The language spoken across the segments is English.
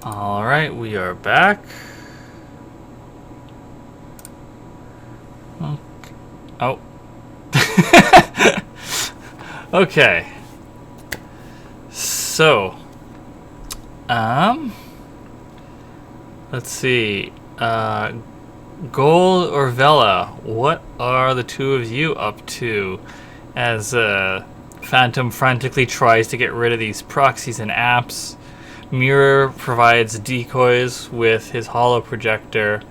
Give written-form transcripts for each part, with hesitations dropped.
All right, we are back. Oh. Okay. So, let's see. Gold or Vela, what are the two of you up to as Phantom frantically tries to get rid of these proxies and apps? Mirror provides decoys with his holo projector,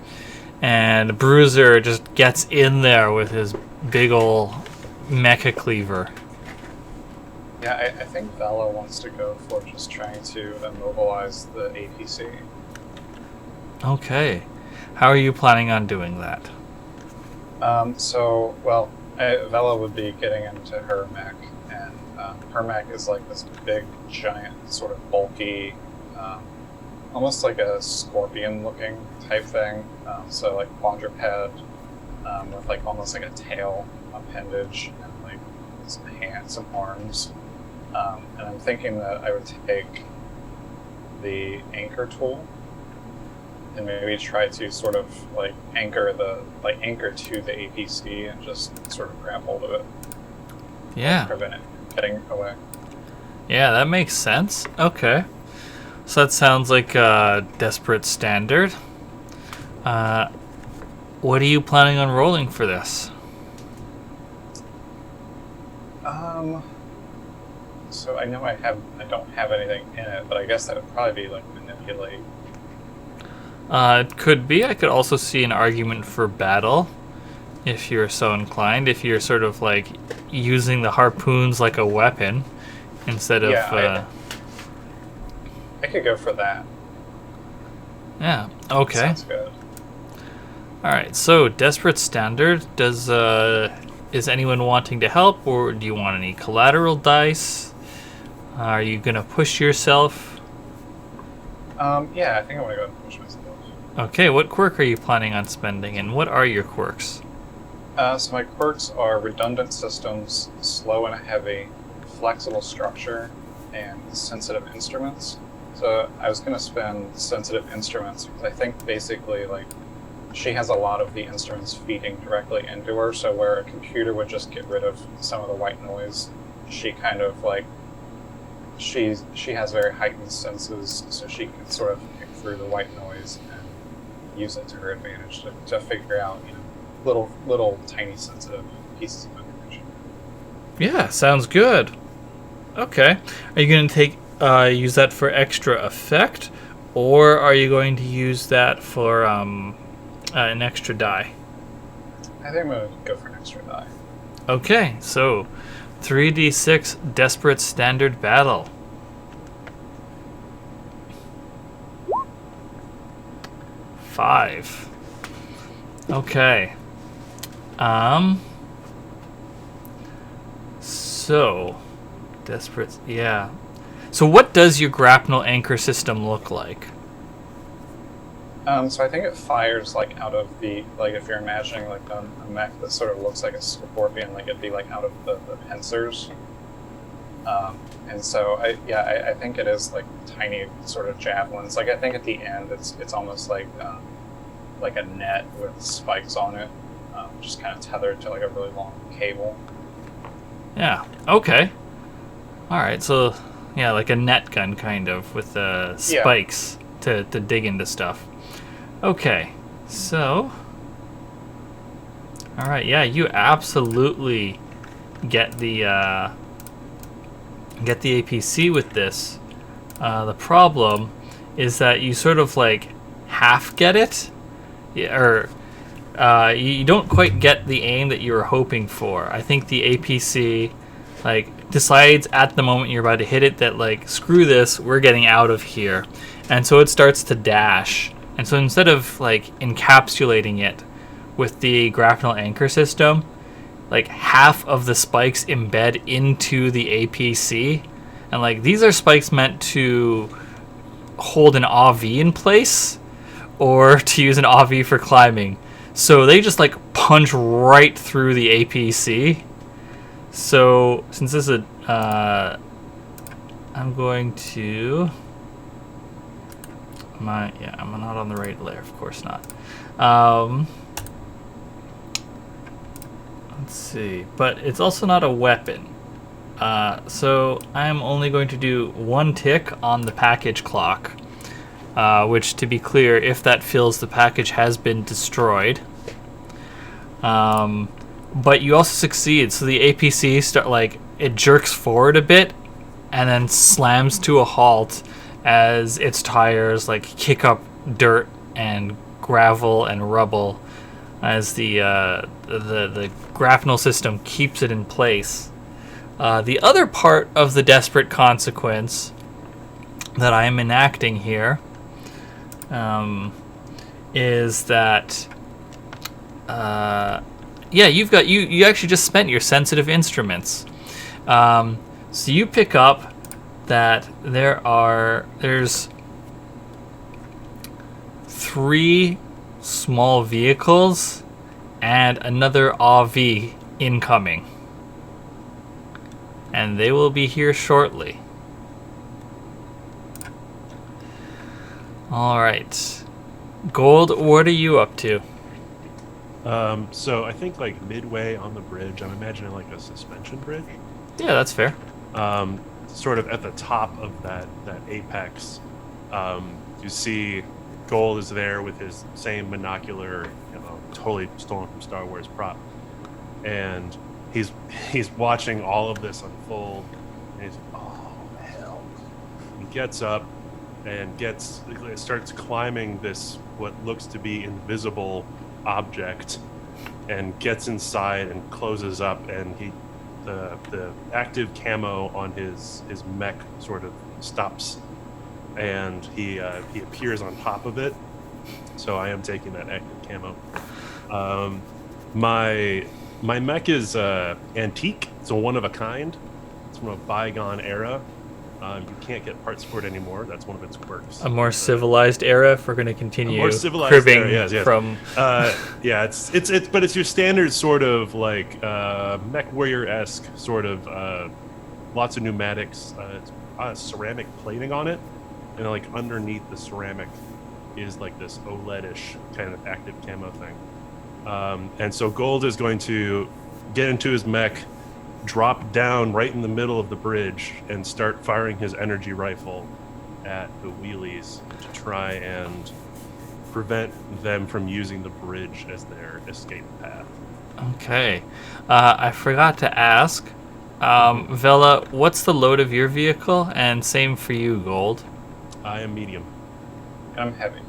and Bruiser just gets in there with his big ol' mecha cleaver. Yeah, I think Vela wants to go for just trying to immobilize the APC. Okay. How are you planning on doing that? Vela would be getting into her mech, and her mech is like this big, giant, sort of bulky, almost like a scorpion-looking type thing. So like quadruped, with like almost like a tail appendage and like some hands, some arms. And I'm thinking that I would take the anchor tool and maybe try to sort of like anchor to the APC and just sort of grab hold of it. Yeah. Prevent it getting away. Yeah, that makes sense. Okay. So that sounds like a desperate standard. What are you planning on rolling for this? So I know I don't have anything in it, but I guess that would probably be like manipulate. It could be. I could also see an argument for battle, if you're so inclined. If you're sort of like using the harpoons like a weapon instead of. Yeah, I could go for that. Yeah. Okay. Sounds good. All right. So desperate standard. Is anyone wanting to help, or do you want any collateral dice? Are you gonna push yourself? Yeah, I think I want to go and push myself. Okay. What quirk are you planning on spending, and what are your quirks? So my quirks are redundant systems, slow and heavy, flexible structure, and sensitive instruments. So I was going to spend sensitive instruments because I think basically like she has a lot of the instruments feeding directly into her. So where a computer would just get rid of some of the white noise, she kind of like she has very heightened senses, so she can sort of pick through the white noise and use it to her advantage to figure out little tiny sensitive pieces of information. Yeah, sounds good. Okay. Are you going to take use that for extra effect, or are you going to use that for an extra die? I think I'm going to go for an extra die. Okay, so 3d6 desperate standard battle. Five. Okay. So desperate. Yeah. So what does your grapnel anchor system look like? So I think it fires like out of the if you're imagining like a mech that sort of looks like a scorpion, like it'd be like out of the pincers. And so I think it is like tiny sort of javelins. Like I think at the end it's almost like a net with spikes on it, just kind of tethered to like a really long cable. Yeah. Okay. All right. So yeah, like a net gun kind of with spikes to dig into stuff. Okay. So. All right. Yeah, you absolutely get the APC with this. The problem is that you sort of like half get it, or you don't quite get the aim that you were hoping for. I think the APC like decides at the moment you're about to hit it that like screw this, we're getting out of here, and so it starts to dash. And so instead of like encapsulating it with the grapnel anchor system, like half of the spikes embed into the APC, and like these are spikes meant to hold an AV in place or to use an AV for climbing. So they just like punch right through the APC. So since this is I'm going to I'm not on the right layer. Of course not. Um, let's see. But it's also not a weapon. So I'm only going to do 1 tick on the package clock. Which, to be clear, if that fills, the package has been destroyed. But you also succeed. So the APC it jerks forward a bit, and then slams to a halt as its tires kick up dirt and gravel and rubble, as the grapnel system keeps it in place. The other part of the desperate consequence that I am enacting here is that you actually just spent your sensitive instruments. So you pick up that there's 3 small vehicles and another AV incoming, and they will be here shortly. All right, Gold, what are you up to? So I think midway on the bridge, I'm imagining a suspension bridge. Yeah, that's fair. Sort of at the top of that apex, you see Gold is there with his same monocular, totally stolen from Star Wars prop, and he's watching all of this unfold, and he's oh hell. He gets up and starts climbing this what looks to be invisible object, and gets inside and closes up, and the active camo on his mech sort of stops, and he appears on top of it. So I am taking that active camo. My mech is antique. It's a one of a kind. It's from a bygone era. You can't get parts for it anymore. That's one of its quirks. A more civilized era, if we're going to continue a more civilized cribbing era, yes. from. It's your standard sort of mech warrior-esque sort of lots of pneumatics. It's ceramic plating on it, and underneath the ceramic is this OLED-ish kind of active camo thing. And so Gold is going to get into his mech, drop down right in the middle of the bridge, and start firing his energy rifle at the wheelies to try and prevent them from using the bridge as their escape path. Okay. I forgot to ask, Vela, what's the load of your vehicle? And same for you, Gold. I am medium. I'm heavy.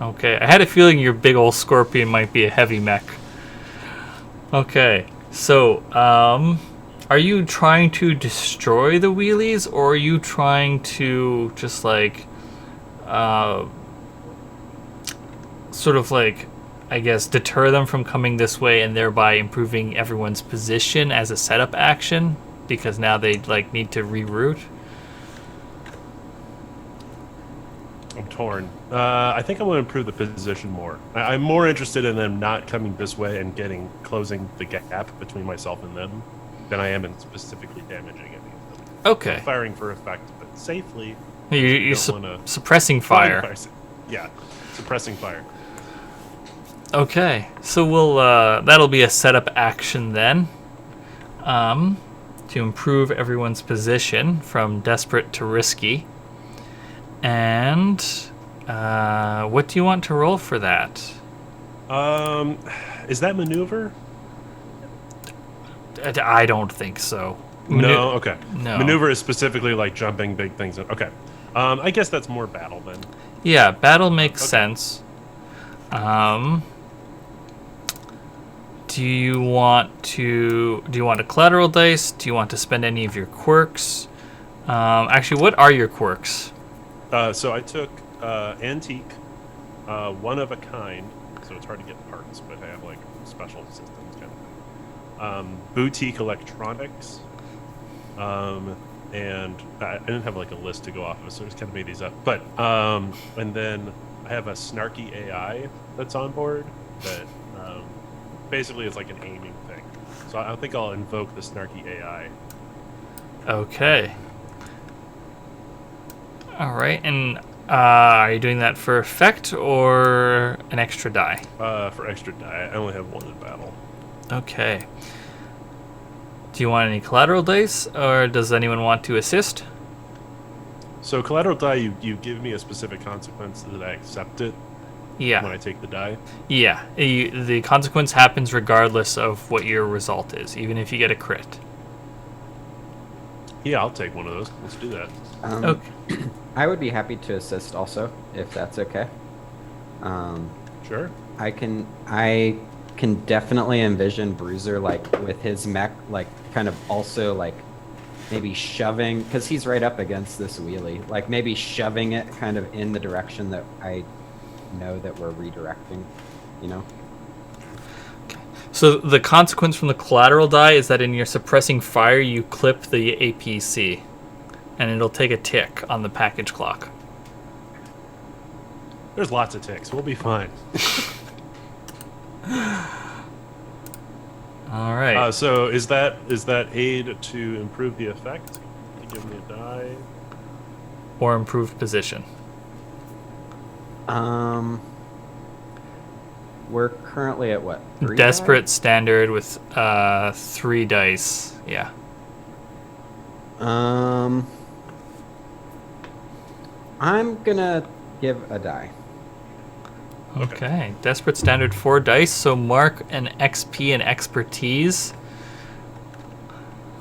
Okay, I had a feeling your big old Scorpion might be a heavy mech. Okay. So, are you trying to destroy the wheelies, or are you trying to just I guess, deter them from coming this way and thereby improving everyone's position as a setup action, because now they need to reroute? I'm torn. I think I want to improve the position more. I'm more interested in them not coming this way and closing the gap between myself and them than I am in specifically damaging any of them. Okay. Firing for effect, but safely. You're suppressing fire. Yeah, suppressing fire. Okay, so that'll be a setup action then, to improve everyone's position from desperate to risky. And what do you want to roll for that? Is that maneuver? I don't think so. No, okay. No. Maneuver is specifically jumping big things. Okay. I guess that's more battle then. Yeah, battle makes sense. Do you want a collateral dice? Do you want to spend any of your quirks? Actually, what are your quirks? So I took antique, one of a kind, so it's hard to get parts, but I have special systems kind of thing. Boutique electronics, and I didn't have a list to go off of, so I just kind of made these up. But and then I have a snarky AI that's on board that basically is an aiming thing. So I think I'll invoke the snarky AI. Okay. All right, and Are you doing that for effect or an extra die? For extra die. I only have one in battle. Okay. Do you want any collateral dice, or does anyone want to assist? So collateral die, you give me a specific consequence that I accept it when Yeah. I take the die. Yeah. The consequence happens regardless of what your result is, even if you get a crit. Yeah, I'll take one of those. Let's do that. Okay. I would be happy to assist also, if that's okay. Sure. I can definitely envision Bruiser like with his mech, like kind of also like maybe shoving, because he's right up against this wheelie, like maybe shoving it kind of in the direction that I know that we're redirecting, you know? So the consequence from the collateral die is that in your suppressing fire, you clip the APC, and it'll take a tick on the package clock. There's lots of ticks. We'll be fine. All right. So is that aid to improve the effect? To give me a die? Or improved position. We're currently at what? 3 Desperate die? standard with 3 dice. Yeah. I'm gonna give a die. Okay. Desperate standard 4 dice. So mark an XP and expertise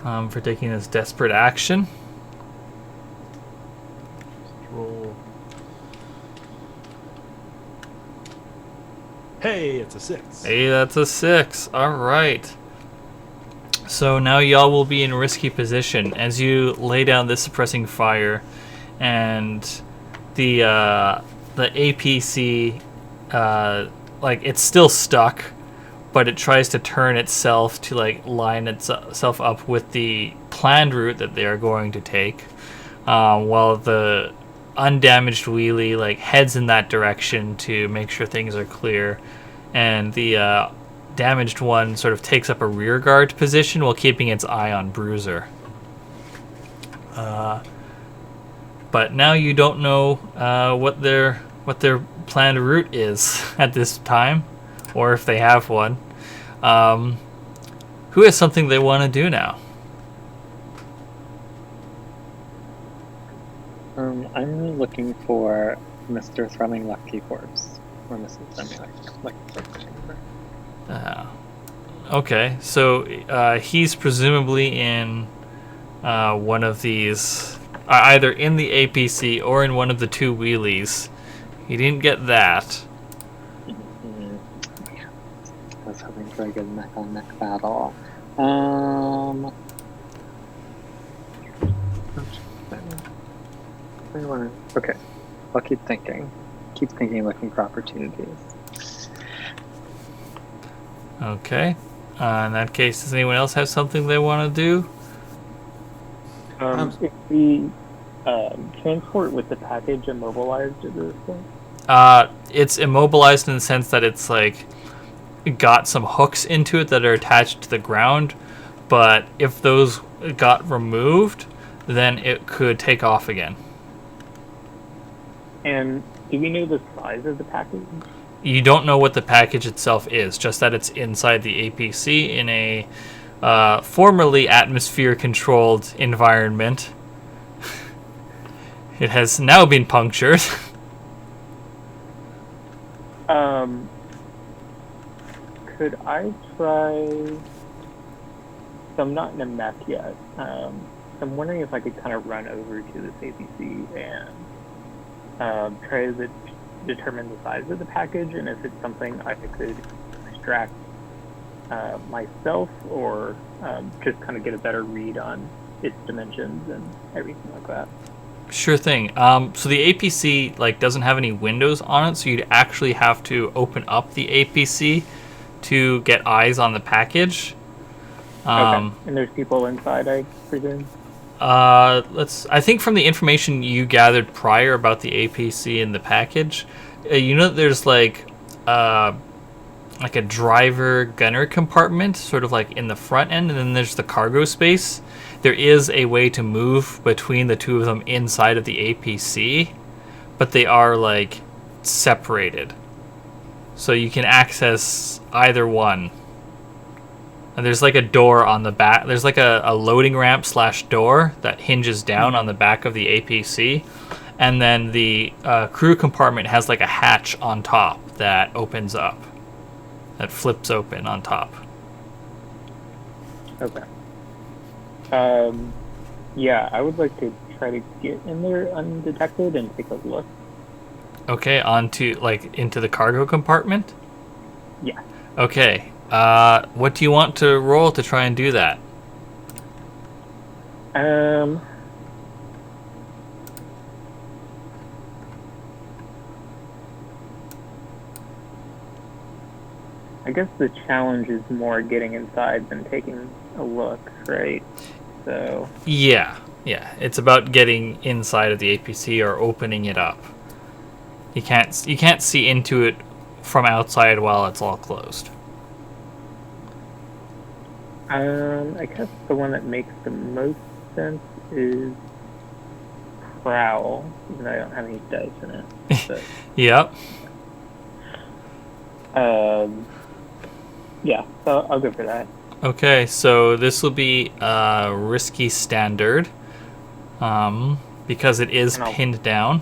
for taking this desperate action. Roll. Hey, it's a 6. Hey, that's a 6. All right. So now y'all will be in a risky position as you lay down this suppressing fire, and the APC, like it's still stuck, but it tries to turn itself to like line itself up with the planned route that they are going to take, while the undamaged wheelie like heads in that direction to make sure things are clear, and the damaged one sort of takes up a rear guard position while keeping its eye on Bruiser. But now you don't know what their planned route is at this time, or if they have one. Who has something they want to do now? I'm looking for Mr. Thrumming Lucky Corpse, or Mrs. Thrumming Lucky Corpse. Okay, so he's presumably in one of these, either in the APC or in one of the 2 wheelies. He didn't get that. Yeah. I was hoping for a good neck-on-neck battle. Okay, I'll keep thinking. Keep thinking, looking for opportunities. Okay. In that case, does anyone else have something they want to do? Is the transport with the package immobilized at this point? It's immobilized in the sense that it's like got some hooks into it that are attached to the ground, but if those got removed, then it could take off again. And do we know the size of the package? You don't know what the package itself is, just that it's inside the APC in a formerly atmosphere-controlled environment. It has now been punctured. Could I try... So I'm not in a mech yet. I'm wondering if I could kind of run over to this APC and try to determine the size of the package, and if it's something I could extract myself, or just kind of get a better read on its dimensions and everything like that. Sure thing. So the APC like doesn't have any windows on it, so you'd actually have to open up the APC to get eyes on the package. Okay. And there's people inside, I presume? I think from the information you gathered prior about the APC and the package, you know that there's like a driver gunner compartment sort of like in the front end, and then there's the cargo space. There is a way to move between the 2 of them inside of the APC, but they are like separated. So you can access either one. And there's like a door on the back. There's like a loading ramp / door that hinges down on the back of the APC. And then the crew compartment has like a hatch on top that opens up. That flips open on top. Okay. Yeah, I would like to try to get in there undetected and take a look. Okay, into the cargo compartment? Yeah. Okay. What do you want to roll to try and do that? I guess the challenge is more getting inside than taking a look, right? So Yeah. It's about getting inside of the APC or opening it up. You can't see into it from outside while it's all closed. I guess the one that makes the most sense is Prowl, even though I don't have any dice in it. But, Yep. yeah, so I'll go for that. Okay, so this will be risky standard, because it is pinned down.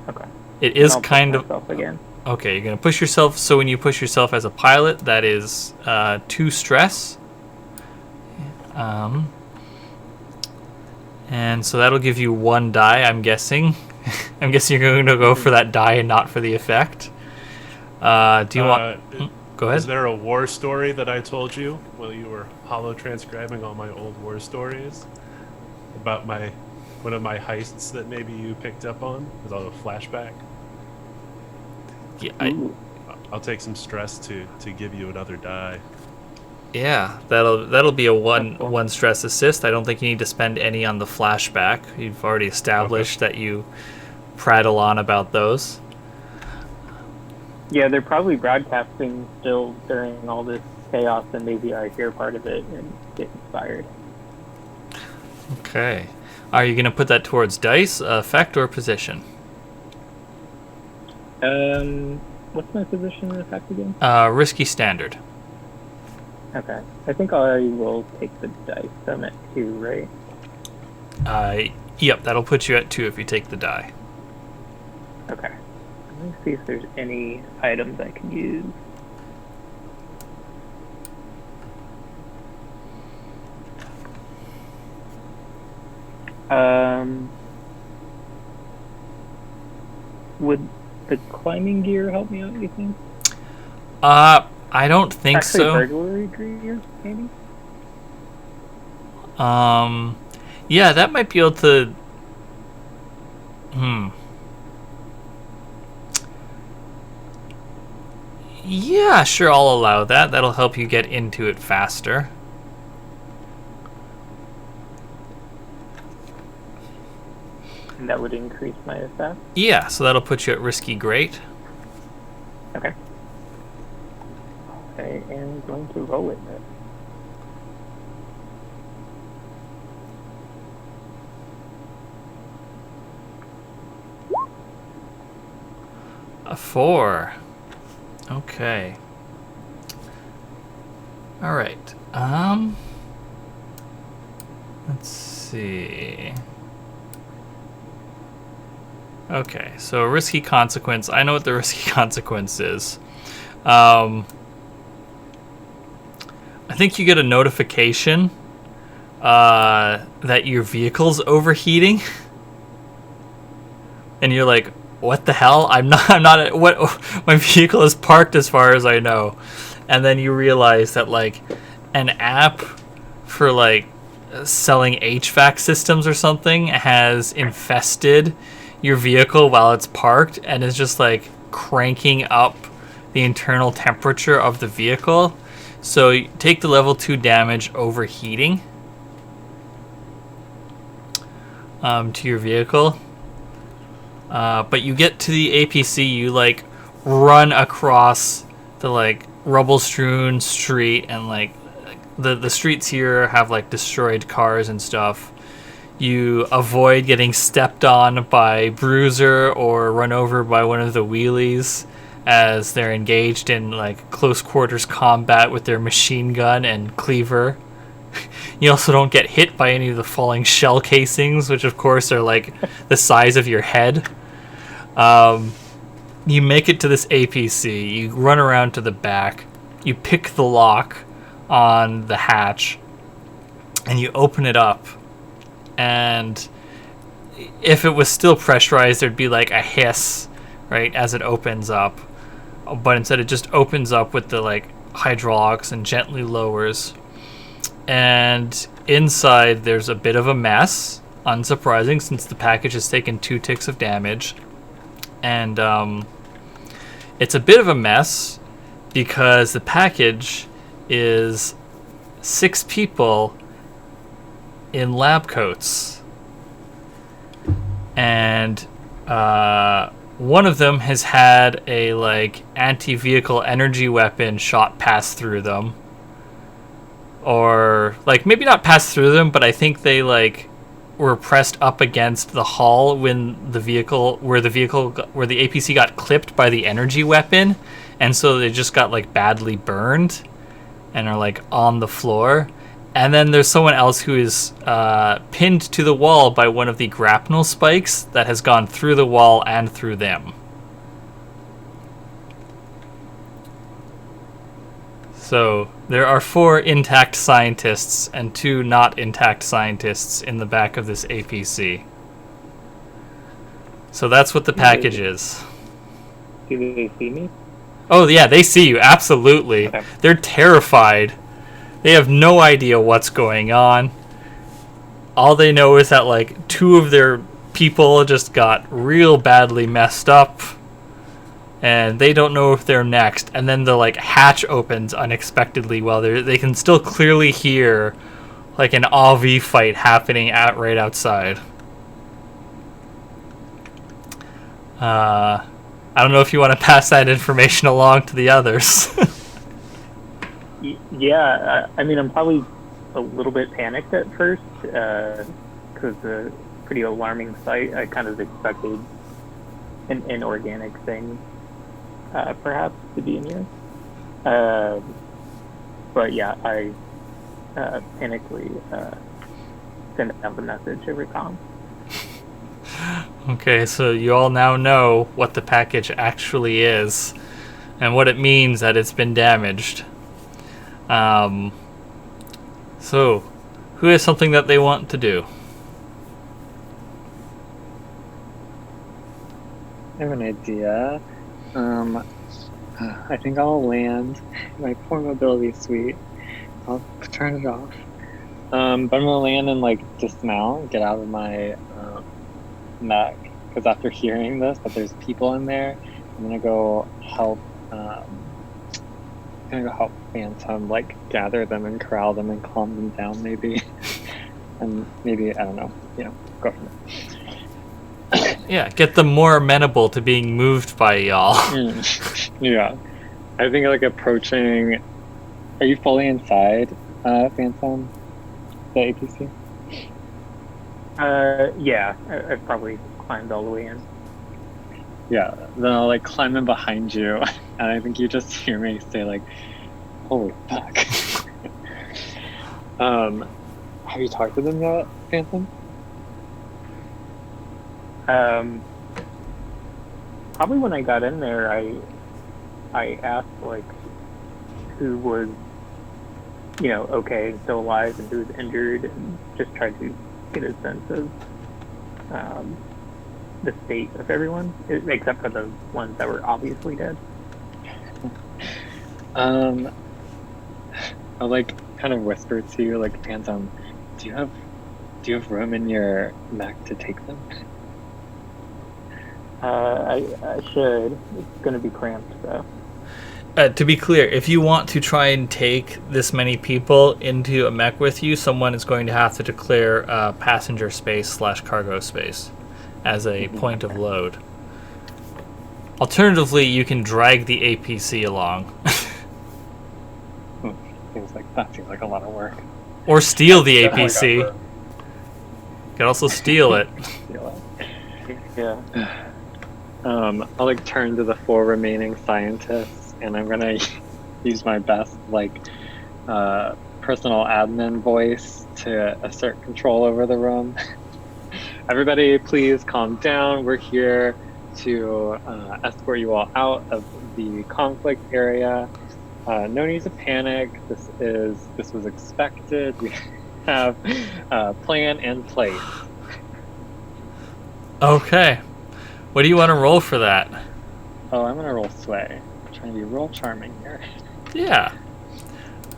Okay. It is I'll kind push of myself again. okay. You're gonna push yourself. So when you push yourself as a pilot, that is 2 stress. And so that'll give you 1 die. I'm guessing. I'm guessing you're going to go for that die and not for the effect. Do you want? Go ahead. Is there a war story that I told you while you were holo transcribing all my old war stories about one of my heists that maybe you picked up on? Is that a flashback? Yeah, I'll take some stress to give you another die. yeah. That'll be a one stress assist. I don't think you need to spend any on the flashback. You've already established that you prattle on about those. Yeah, they're probably broadcasting still during all this chaos, and maybe I hear part of it and get inspired. Okay. Are you going to put that towards dice, effect, or position? What's my position in effect again? Risky standard. Okay. I think I will take the dice. I'm at 2, right? Yep, that'll put you at 2 if you take the die. Okay. Let me see if there's any items I can use. Would the climbing gear help me out, you think? I don't think Actually, so. burglary gear, maybe? Yeah, that might be able to... Yeah, sure, I'll allow that. That'll help you get into it faster. And that would increase my effect? Yeah, so that'll put you at risky great. Okay. I am going to roll it then. A 4. Okay. All right. Let's see. Okay, so a risky consequence. I know what the risky consequence is. I think you get a notification that your vehicle's overheating, and you're like, "What the hell? I'm not. What? My vehicle is parked as far as I know," and then you realize that like an app for like selling HVAC systems or something has infested your vehicle while it's parked and is just like cranking up the internal temperature of the vehicle. So you take the level 2 damage overheating to your vehicle. But you get to the APC, you like run across the like rubble strewn street, and like the streets here have like destroyed cars and stuff. You avoid getting stepped on by Bruiser or run over by one of the wheelies as they're engaged in like close quarters combat with their machine gun and cleaver. You also don't get hit by any of the falling shell casings, which of course are like the size of your head. You make it to this APC, you run around to the back, you pick the lock on the hatch, and you open it up. And if it was still pressurized, there'd be like a hiss, right, as it opens up. But instead it just opens up with the like hydraulics and gently lowers. And inside there's a bit of a mess, unsurprising since the package has taken 2 ticks of damage. And it's a bit of a mess because the package is 6 people in lab coats. And one of them has had a like anti-vehicle energy weapon shot past through them. Or like maybe not pass through them, but I think they like were pressed up against the hull when the vehicle where the APC got clipped by the energy weapon, and so they just got like badly burned and are like on the floor. And then there's someone else who is pinned to the wall by one of the grapnel spikes that has gone through the wall and through them. So there are 4 intact scientists and 2 not intact scientists in the back of this APC. So that's what the package is. Do they see me? Oh yeah, they see you, absolutely. Okay. They're terrified. They have no idea what's going on. All they know is that like 2 of their people just got real badly messed up. And they don't know if they're next. And then the like hatch opens unexpectedly while they can still clearly hear like an AV fight happening right outside. I don't know if you want to pass that information along to the others. Yeah, I mean, I'm probably a little bit panicked at first because it's a pretty alarming sight. I kind of expected an inorganic thing, perhaps, to be in here. But yeah, I panically send out the message over comm. Okay, so you all now know what the package actually is and what it means that it's been damaged. So, who has something that they want to do? I have an idea. I think I'll land my poor mobility suite. I'll turn it off. But I'm gonna land and like dismount, get out of my mech. Because after hearing this, that there's people in there, I'm gonna go help. Phantom like gather them and corral them and calm them down, maybe. And maybe I don't know. Go from there. Yeah, get them more amenable to being moved by y'all. Yeah. I think like approaching. Are you fully inside, Phantom? The APC? Yeah, I've probably climbed all the way in. Yeah, then I'll like climb in behind you, and I think you just hear me say like, "Holy fuck!" Have you talked to them yet, Phantom? Probably when I got in there, I asked like who was, okay and still alive, and who was injured, and just tried to get a sense of the state of everyone, except for the ones that were obviously dead. I'll like kind of whisper to you, like, Phantom, do you have room in your mech to take them? I should. It's gonna be cramped though. To be clear, if you want to try and take this many people into a mech with you, someone is going to have to declare passenger space / cargo space as a point of load. Alternatively, you can drag the APC along. That seems like a lot of work. Or steal the Definitely APC. got room. can also steal it. Yeah. I'll like turn to the 4 remaining scientists, and I'm gonna use my best personal admin voice to assert control over the room. Everybody, please calm down. We're here to escort you all out of the conflict area. No need to panic. This was expected. We have a plan in place. Okay. What do you want to roll for that? Oh, I'm gonna roll sway. I'm trying to be real charming here. Yeah.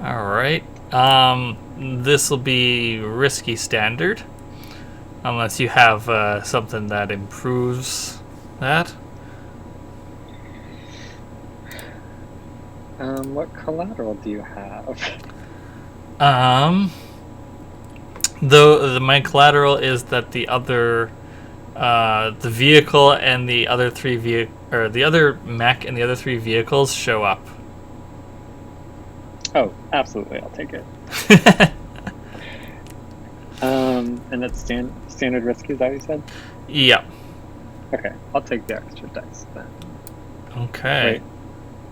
All right. This will be risky standard, unless you have something that improves that. What collateral do you have? Though my collateral is that the other, the vehicle and the other the other mech and the other 3 vehicles show up. Oh, absolutely, I'll take it. And it's standard risky, is that what you said? Yep. Okay, I'll take the extra dice then. Okay. Wait,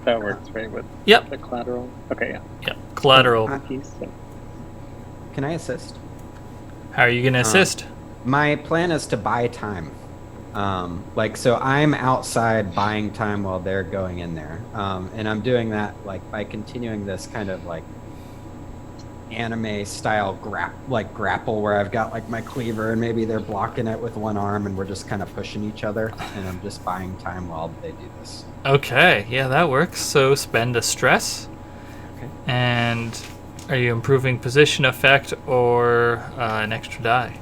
that works, right, with Yep. the collateral? Okay, yeah. Yep. Collateral. Piece, so. Can I assist? How are you gonna assist? My plan is to buy time. So I'm outside buying time while they're going in there. And I'm doing that like by continuing this kind of like anime style grapple where I've got like my cleaver and maybe they're blocking it with one arm and we're just kind of pushing each other, and I'm just buying time while they do this. Okay, yeah, that works. So spend a stress. Okay. And are you improving position effect or an extra die?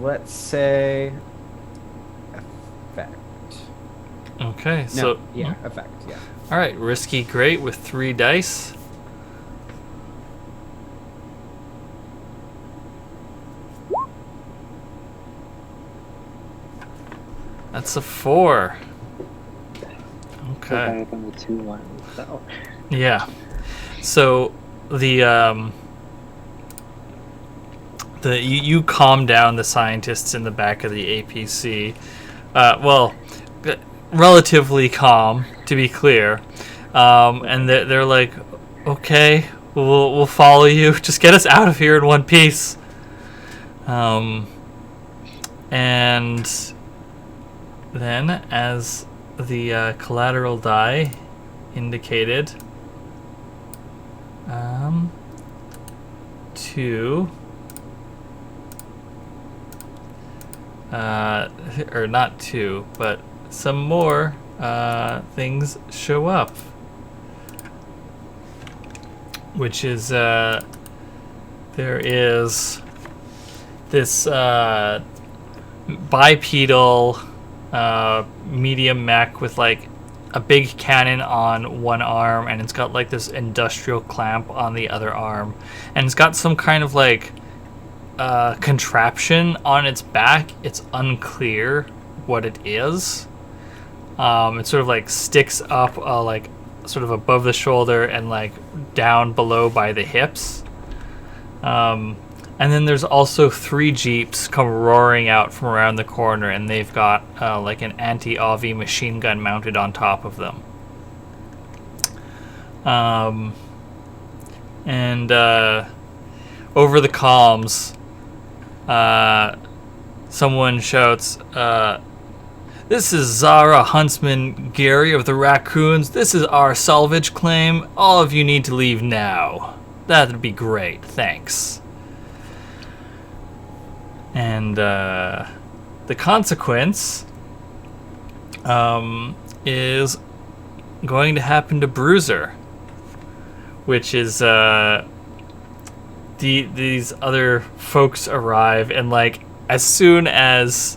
Let's say effect. Okay, No, so yeah, effect, yeah. all right, risky great with 3 dice. That's a 4. Okay. Better than the 2 ones, so. Yeah. So you calm down the scientists in the back of the APC. Relatively calm, to be clear. And they're like, okay, we'll follow you. Just get us out of here in one piece. And then, as the collateral die indicated, 2, or not 2, but some more things show up, which is there is this bipedal medium mech with like a big cannon on one arm, and it's got like this industrial clamp on the other arm, and it's got some kind of like contraption on its back. It's unclear what it is. It sort of like sticks up like sort of above the shoulder and like down below by the hips. And then there's also 3 jeeps come roaring out from around the corner, and they've got like an anti-AV machine gun mounted on top of them. And over the comms, someone shouts, "This is Zara Huntsman Gary of the Raccoons. This is our salvage claim. All of you need to leave now." That'd be great. Thanks. And the consequence is going to happen to Bruiser, which is these other folks arrive, and like as soon as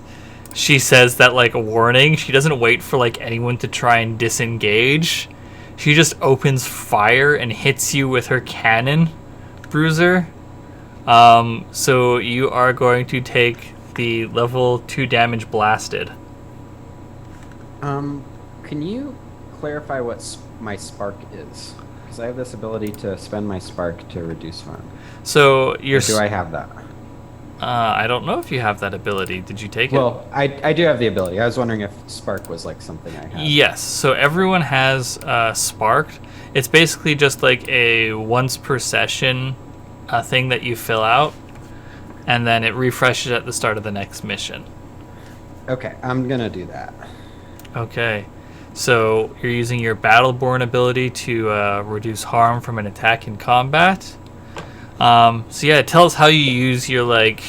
she says that like a warning, she doesn't wait for like anyone to try and disengage. She just opens fire and hits you with her cannon, Bruiser. So you are going to take the level 2 damage blasted. Can you clarify what my spark is? Because I have this ability to spend my spark to reduce farm. So you're. Or do I have that? I don't know if you have that ability. Did you take it? Well, I do have the ability. I was wondering if spark was like something I had. Yes. So everyone has sparked. It's basically just like a once per session thing that you fill out, and then it refreshes at the start of the next mission. Okay, I'm gonna do that. Okay. So you're using your Battleborn ability to reduce harm from an attack in combat. So yeah, tell us how you use your like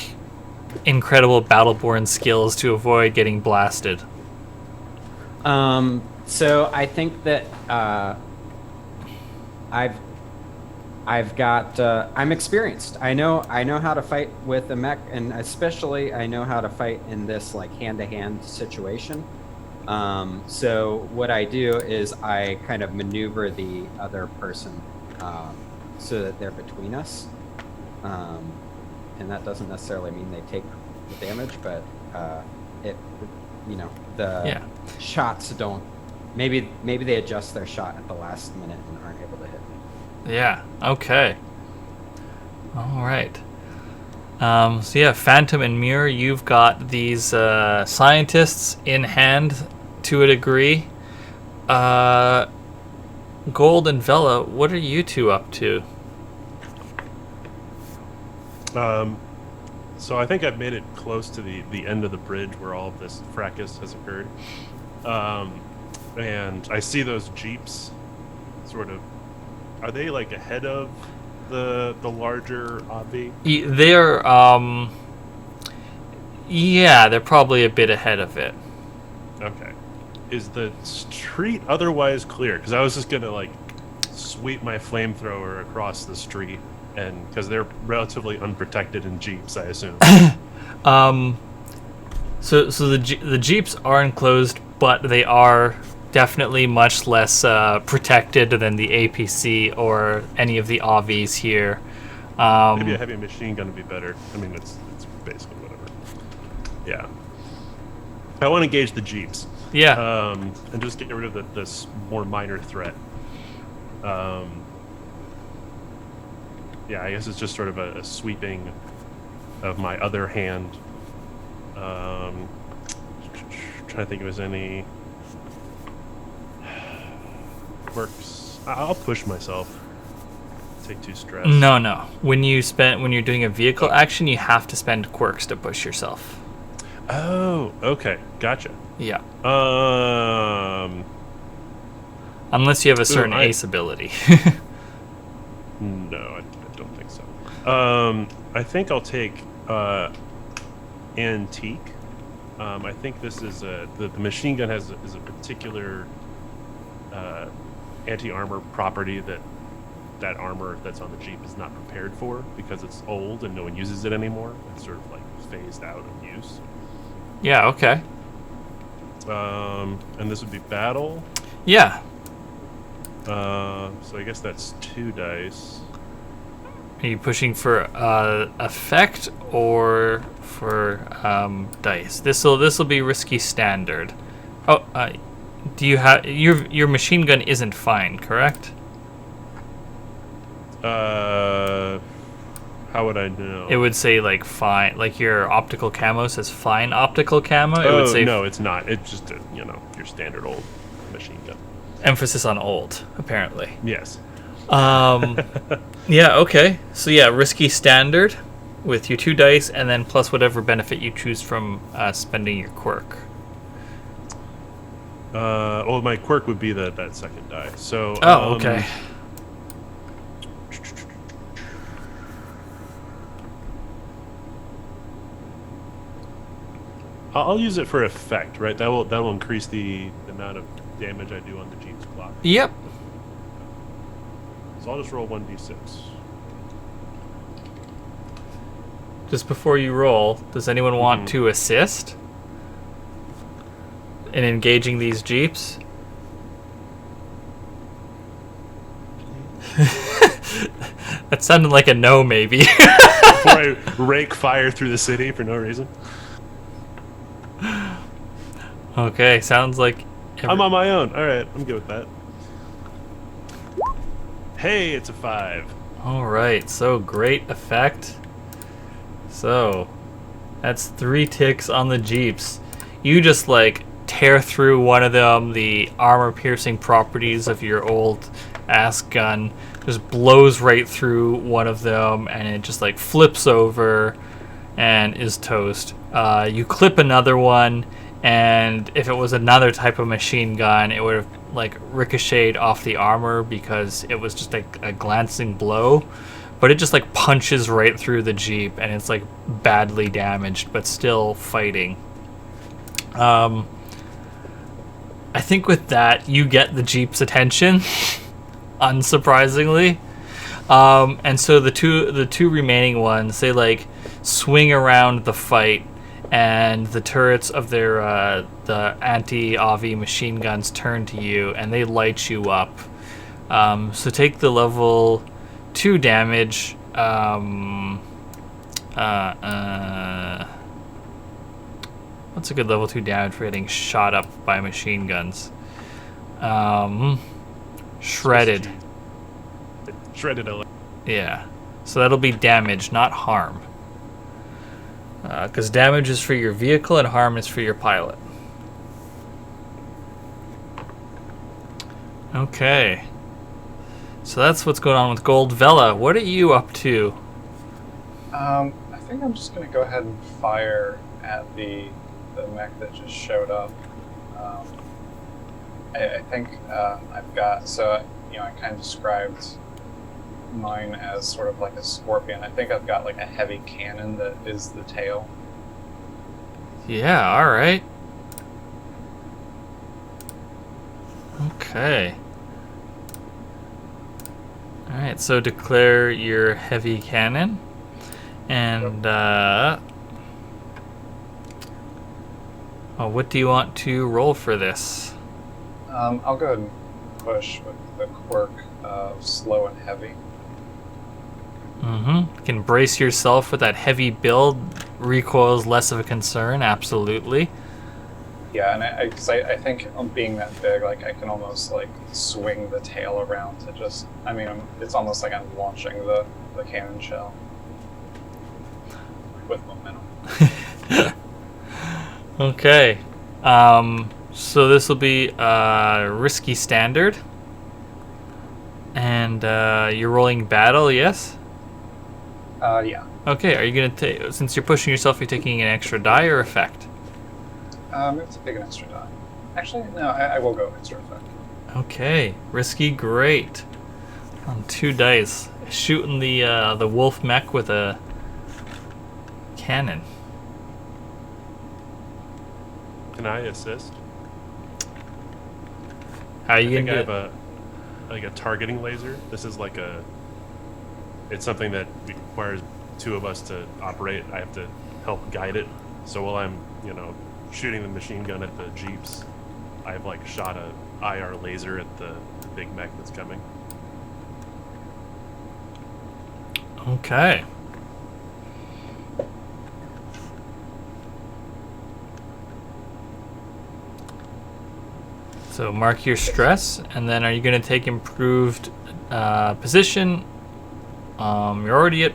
incredible Battleborn skills to avoid getting blasted. So I think that I've got I'm experienced. I know how to fight with a mech, and especially I know how to fight in this like hand-to-hand situation. So what I do is I kind of maneuver the other person so that they're between us. And that doesn't necessarily mean they take the damage, but the shots don't. Maybe they adjust their shot at the last minute and aren't able to hit me. Yeah. Okay. All right. So yeah, Phantom and Mirror, you've got these scientists in hand to a degree. Gold and Vela, what are you two up to? So I think I've made it close to the end of the bridge where all of this fracas has occurred. And I see those jeeps sort of, are they like ahead of the larger obby? They're they're probably a bit ahead of it. Okay. Is the street otherwise clear? Because I was just gonna like sweep my flamethrower across the street, and because they're relatively unprotected in jeeps, I assume. So the jeeps are enclosed, but they are definitely much less protected than the APC or any of the OVs here. Maybe a heavy machine gun would be better. I mean, it's basically whatever. Yeah. I want to engage the jeeps. Yeah. And just get rid of this more minor threat. Yeah, I guess it's just sort of a sweeping of my other hand. Trying to think if there's any quirks. I'll push myself. Take 2 stress. No. When you're doing a vehicle action, you have to spend quirks to push yourself. Oh, okay, gotcha. Yeah. Unless you have a certain ace ability. No, I don't think so. I think I'll take Antique. I think this is the machine gun is a particular anti-armor property that armor that's on the Jeep is not prepared for because it's old and no one uses it anymore. It's sort of like phased out of use. Yeah, okay. And this would be battle. Yeah. So I guess that's 2 dice. Are you pushing for effect or for dice? This'll be risky standard. Oh, do you have your machine gun isn't fine, correct? How would I know? It would say like fine, like your optical camo says fine optical camo. It would say no, it's not. It's just your standard old machine gun. Emphasis on old, apparently. Yes. Yeah, okay. So yeah, risky standard with your 2 dice and then plus whatever benefit you choose from spending your quirk. Well, my quirk would be that second die. So. Oh, okay. I'll use it for effect, right? That will increase the amount of damage I do on the Jeep's clock. Yep. So I'll just roll 1d6. Just before you roll, does anyone want to assist in engaging these jeeps? That sounded like a no, maybe. Before I rake fire through the city for no reason. Okay, sounds like... I'm on my own. All right, I'm good with that. Hey, it's a 5. All right, so great effect. So that's 3 ticks on the Jeeps. You just like tear through one of them. The armor-piercing properties of your old ass gun just blows right through one of them, and it just like flips over and is toast. You clip another one, and if it was another type of machine gun, it would have like ricocheted off the armor because it was just like a glancing blow. But it just like punches right through the Jeep, and it's like badly damaged, but still fighting. I think with that, you get the Jeep's attention, unsurprisingly. And so the two remaining ones, they like swing around the fight, and the turrets of their the anti-AV machine guns turn to you, and they light you up. So take the level 2 damage. What's a good level 2 damage for getting shot up by machine guns? Shredded. Shredded. Yeah. So that'll be damage, not harm. Because damage is for your vehicle and harm is for your pilot. Okay. So that's what's going on with Gold. Vela, what are you up to? I think I'm just going to go ahead and fire at the mech that just showed up. I think I've got, so, I kind of described mine as sort of like a scorpion. I think I've got like a heavy cannon that is the tail. Yeah, alright. Okay. Alright, so declare your heavy cannon. And, what do you want to roll for this? I'll go ahead and push with the quirk of slow and heavy. You can brace yourself with that heavy build. Recoil's less of a concern, absolutely. Yeah, and I think being that big, like I can almost like swing the tail around to just, it's almost like I'm launching the cannon shell with momentum. Okay. So this will be risky standard. And you're rolling battle, yes? Yeah. Okay, are you going to take, since you're pushing yourself, you're taking an extra die or effect? Maybe to take an extra die. Actually, no, I will go extra effect. Okay, risky, great. On 2 dice, shooting the wolf mech with a cannon. Can I assist? How are you I think gonna I do have it? a targeting laser. This is like it's something that requires 2 of us to operate. I have to help guide it. So while I'm, shooting the machine gun at the Jeeps, I've like shot a IR laser at the big mech that's coming. Okay. So mark your stress, and then are you going to take improved position? You're already at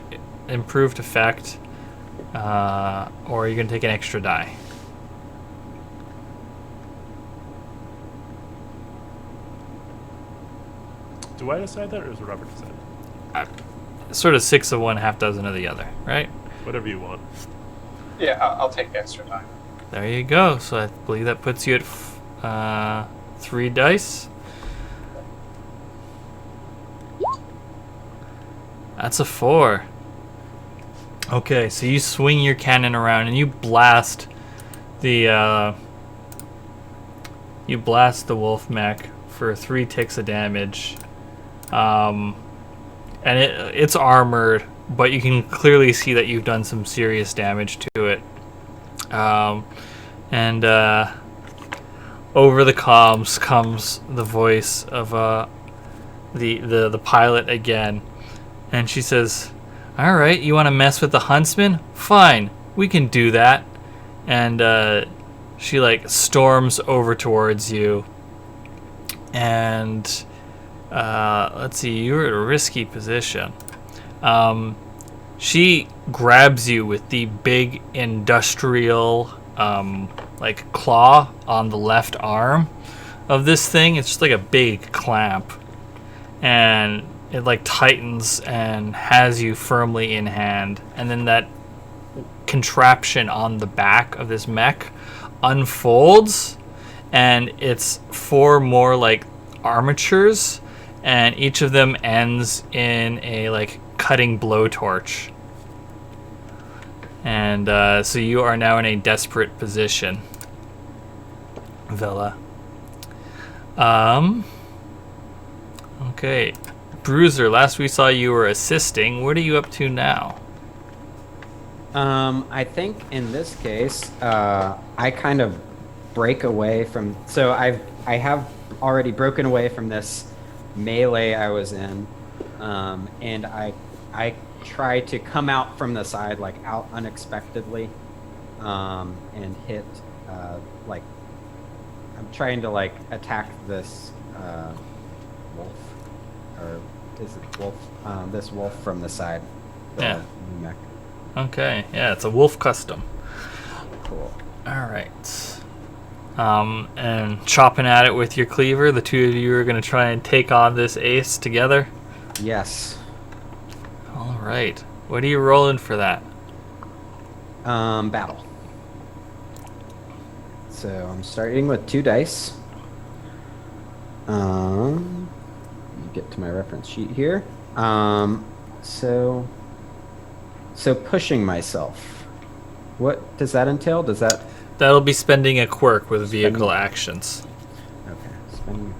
improved effect, or are you going to take an extra die? Do I decide that, or does Robert decide? Sort of 6 of one, half dozen of the other, right? Whatever you want. Yeah, I'll take the extra die. There you go. So I believe that puts you at 3 dice. That's a 4. Okay, so you swing your cannon around and you blast the wolf mech for 3 ticks of damage. And it's armored, but you can clearly see that you've done some serious damage to it. And over the comms comes the voice of the pilot again, and she says, "All right, you want to mess with the huntsman? Fine, we can do that." And she like storms over towards you, and Let's see. You're in a risky position. She grabs you with the big industrial like claw on the left arm of this thing. It's just like a big clamp, and it like tightens and has you firmly in hand. And then that contraption on the back of this mech unfolds, and it's 4 more like armatures, and each of them ends in a like cutting blowtorch. And so you are now in a desperate position, Villa. Okay, Bruiser, last we saw you were assisting. What are you up to now? I think in this case, I kind of break away from. So I have already broken away from this melee I was in, and I try to come out from the side, like out unexpectedly, and hit, like I'm trying to like attack this wolf, or is it wolf? This wolf from the side. Yeah. Mech. Okay, yeah, it's a wolf custom. Cool. All right. And chopping at it with your cleaver, the two of you are going to try and take on this ace together? Yes. All right. What are you rolling for that? Battle. So I'm starting with 2 dice. Let me get to my reference sheet here. So pushing myself. What does that entail? Does that... That'll be spending a quirk with vehicle actions. Okay, spending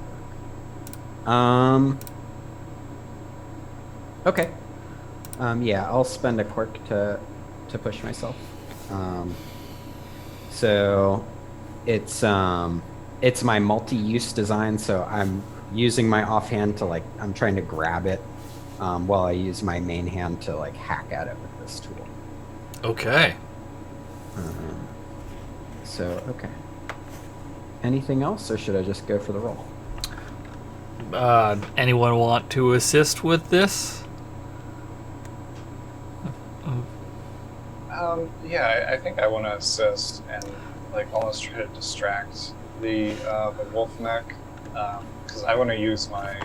a quirk. Okay. Yeah, I'll spend a quirk to push myself. So it's my multi-use design, so I'm using my offhand to like, I'm trying to grab it, while I use my main hand to like hack at it with this tool. Okay. Okay. Anything else, or should I just go for the roll? Anyone want to assist with this? Yeah, I think I want to assist and like almost try to distract the wolf mech, because I want to use my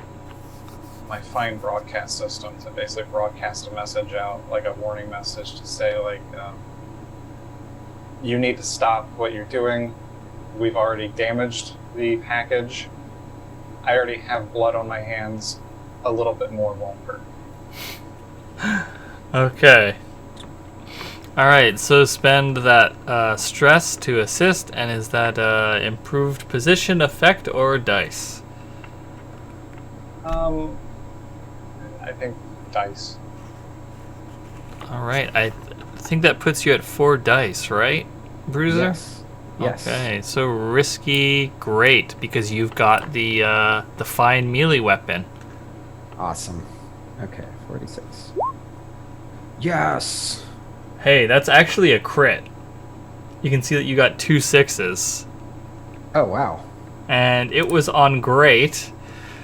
fine broadcast system to basically broadcast a message out, like a warning message to say like, you need to stop what you're doing. We've already damaged the package. I already have blood on my hands. A little bit more won't hurt. Okay. All right, so spend that stress to assist, and is that improved position, effect, or dice? I think dice. All right, I think that puts you at 4 dice, right, Bruiser? Yes. Yes. Okay, so risky, great, because you've got the fine melee weapon. Awesome. Okay, 46. Yes. Hey, that's actually a crit. You can see that you got 2 6s. Oh, wow. And it was on great.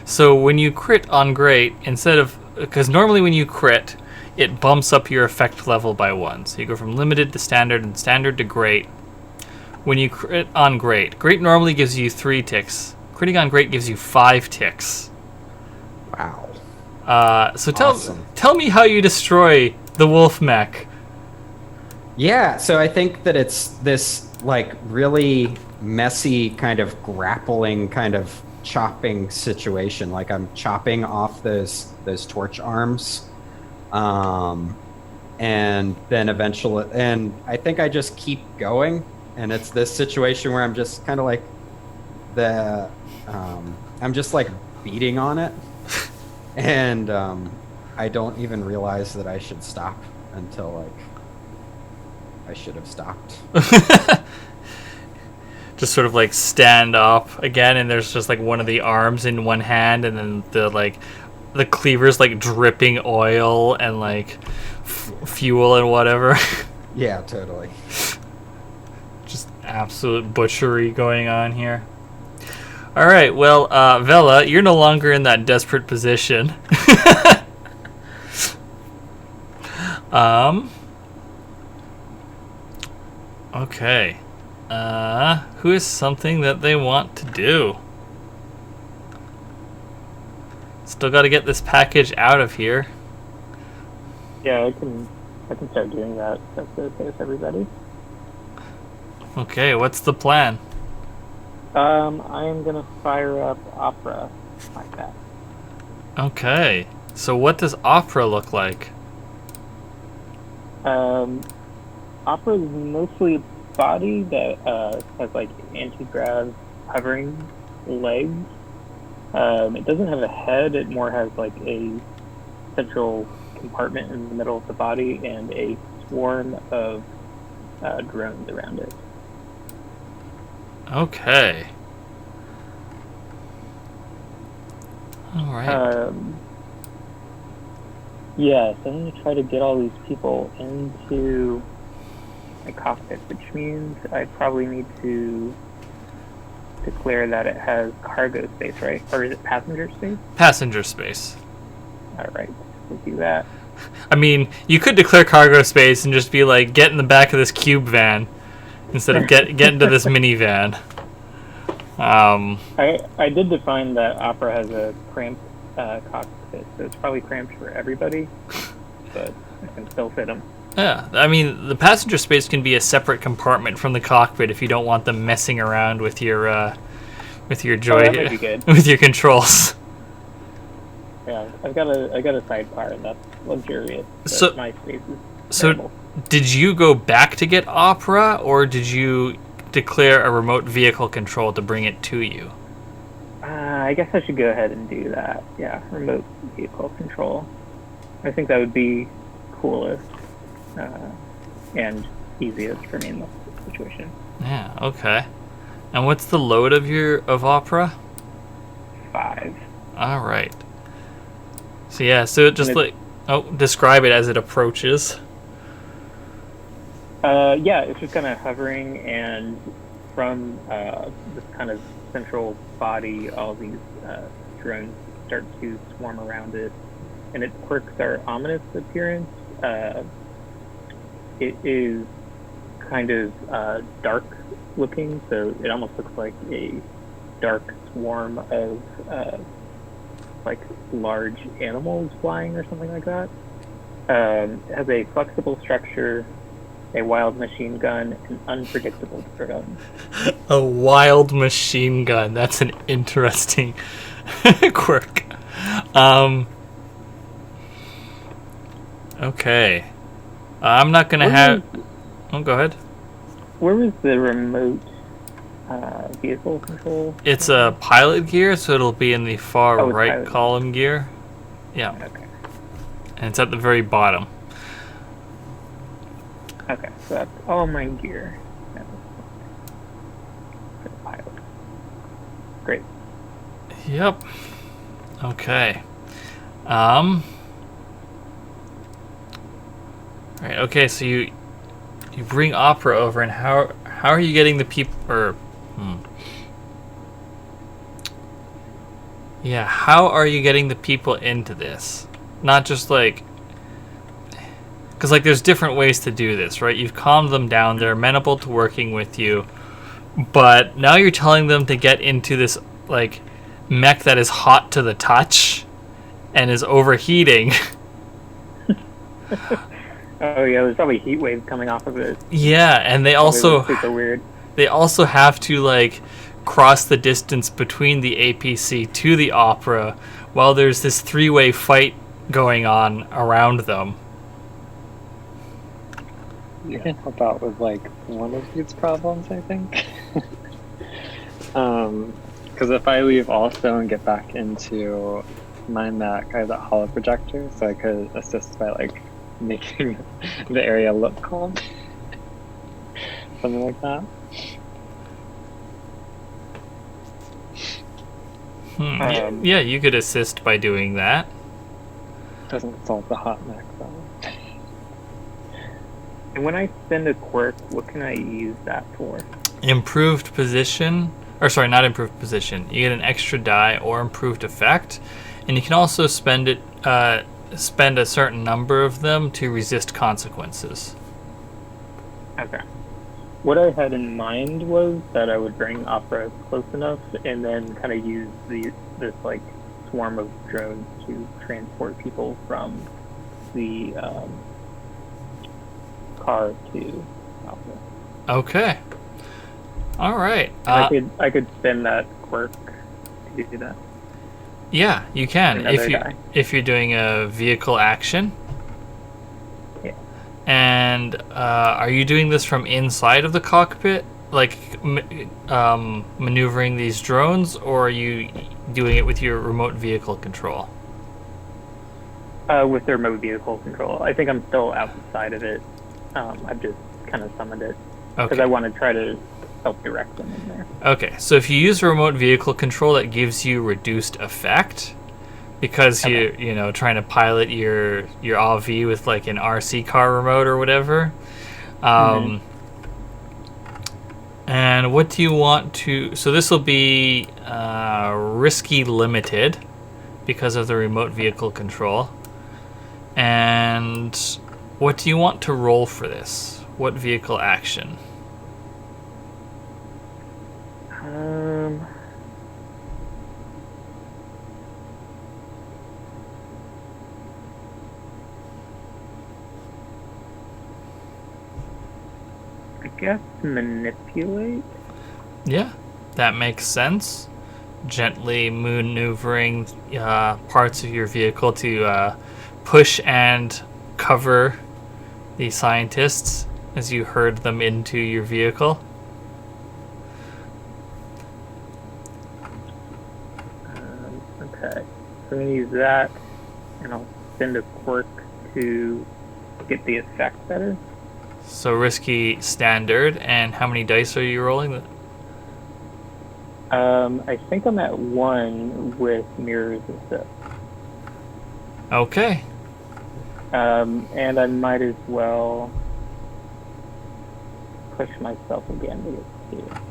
So when you crit on great, instead of... Because normally when you crit, it bumps up your effect level by 1. So you go from limited to standard and standard to great. When you crit on great, great normally gives you 3 ticks. Critting on great gives you 5 ticks. Wow. So Awesome. tell me how you destroy the wolf mech. Yeah, so I think that it's this like really messy kind of grappling kind of chopping situation. Like I'm chopping off those torch arms, and then eventually, and I think I just keep going, and it's this situation where I'm just kind of like I'm just like beating on it, and I don't even realize that I should stop until like I should have stopped. Just sort of like stand up again, and there's just like one of the arms in one hand, and then the cleaver's like dripping oil and like fuel and whatever. Yeah, totally. Just absolute butchery going on here. All right. Well, Vela, you're no longer in that desperate position. Okay. Who is something that they want to do? Still got to get this package out of here. Yeah, I can start doing that. If that's okay with everybody. Okay, what's the plan? I am gonna fire up Opera like that. Okay. So what does Opera look like? Opera is mostly body that has like anti-grav hovering legs. It doesn't have a head. It more has like a central compartment in the middle of the body and a swarm of drones around it. Okay. All right. Yeah, so I'm going to try to get all these people into my cockpit, which means I probably need to declare that it has cargo space, right? Or is it passenger space? Passenger space. All right, we'll do that. I mean, you could declare cargo space and just be like, get in the back of this cube van instead of get into this minivan. I did define that Opera has a cramped cockpit, so it's probably cramped for everybody, but I can still fit them. Yeah, I mean, the passenger space can be a separate compartment from the cockpit if you don't want them messing around with your joy, that might be good. with your controls. Yeah, I got a sidecar, and that's luxurious. But So- my space is So, terrible. did you go back to get Opera, or did you declare a remote vehicle control to bring it to you? I guess I should go ahead and do that. Yeah, remote vehicle control. I think that would be coolest and easiest for me in this situation. Yeah. Okay. And what's the load of Opera? 5. All right. So yeah. So it just describe it as it approaches. Yeah, it's just kind of hovering, and from this kind of central body, all these drones start to swarm around it, and its quirks are ominous appearance. It is kind of dark looking, so it almost looks like a dark swarm of like large animals flying or something like that. It has a flexible structure, a wild machine gun, and unpredictable drones. A wild machine gun. That's an interesting quirk. Okay. I'm not gonna have. Oh, go ahead. Where was the remote vehicle control? It's a pilot gear, so it'll be in the far Oh, it's right pilot. column gear. Yeah, Okay. and it's at the very bottom. Okay, so that's all my gear. For the pilot. Great. Yep. Okay. Right. Okay. So you bring Opera over, and how are you getting the people? Yeah. How are you getting the people into this? Not just like. Because like there's different ways to do this, right? You've calmed them down. They're amenable to working with you, but now you're telling them to get into this like mech that is hot to the touch and is overheating. Oh yeah, there's probably heat waves coming off of it. Yeah, and they Probably also super weird. they also have to like cross the distance between the APC to the Opera while there's this three-way fight going on around them. I can help out with like one of these problems, I think. Because if I leave also and get back into my Mac, I have that holo projector, so I could assist by like making the area look calm. Something like that. Yeah, you could assist by doing that. Doesn't solve the hot Mac problem. And when I send a quirk, what can I use that for? Improved position or sorry, not improved position. You get an extra die or improved effect, and you can also spend a certain number of them to resist consequences. Okay. What I had in mind was that I would bring Opera close enough and then kind of use this like swarm of drones to transport people from the car to Opera. Okay. All right. And I could spin that quirk to do that. Yeah, you can Another if you're doing a vehicle action. Yeah. And are you doing this from inside of the cockpit, like maneuvering these drones, or are you doing it with your remote vehicle control? With the remote vehicle control. I think I'm still outside of it. I've just kind of summoned it because Okay. I want to try to help direct them in there. Okay, so if you use remote vehicle control, that gives you reduced effect because you know trying to pilot your AV with like an RC car remote or whatever. And what do you want to? So this will be risky limited because of the remote vehicle control. And what do you want to roll for this? What vehicle action? I guess manipulate. Yeah, that makes sense. Gently maneuvering parts of your vehicle to push and cover the scientists as you herd them into your vehicle. Okay, so I'm gonna use that, and I'll send a quirk to get the effect better. So risky standard, and how many dice are you rolling? I think I'm at 1 with mirrors assist. Okay. And I might as well push myself again to get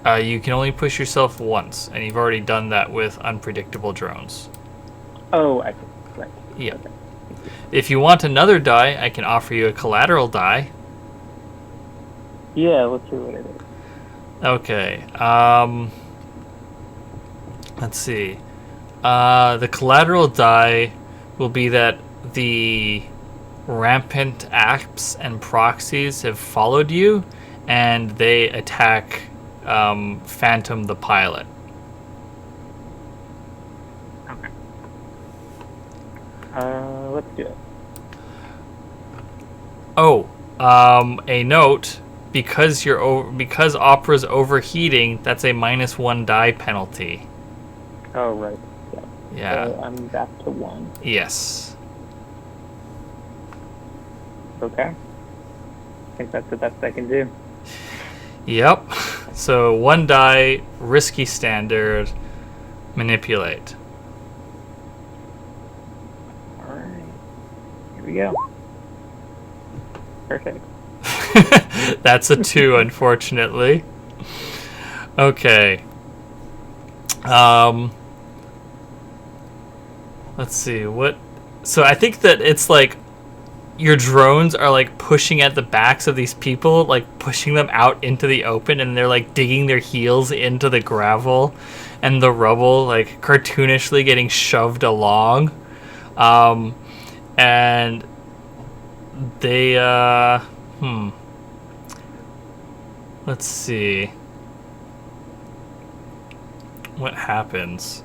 2. You can only push yourself once, and you've already done that with unpredictable drones. Oh, I see. Right. Yeah. Okay. If you want another die, I can offer you a collateral die. Yeah, let's hear what it is. Okay. Let's see. The collateral die will be that the rampant apps and proxies have followed you, and they attack Phantom the pilot. Okay. Let's do it. Oh, a note. Because because Opera's overheating, that's a -1 die penalty. Oh, right. Yeah. Yeah. So I'm back to 1. Yes. Okay. I think that's the best I can do. Yep. So 1 die, risky standard, manipulate. Alright. Here we go. Perfect. That's a 2, unfortunately. Okay. Let's see what. So I think that it's like your drones are like pushing at the backs of these people, like pushing them out into the open, and they're like digging their heels into the gravel and the rubble, like cartoonishly getting shoved along. And they let's see what happens.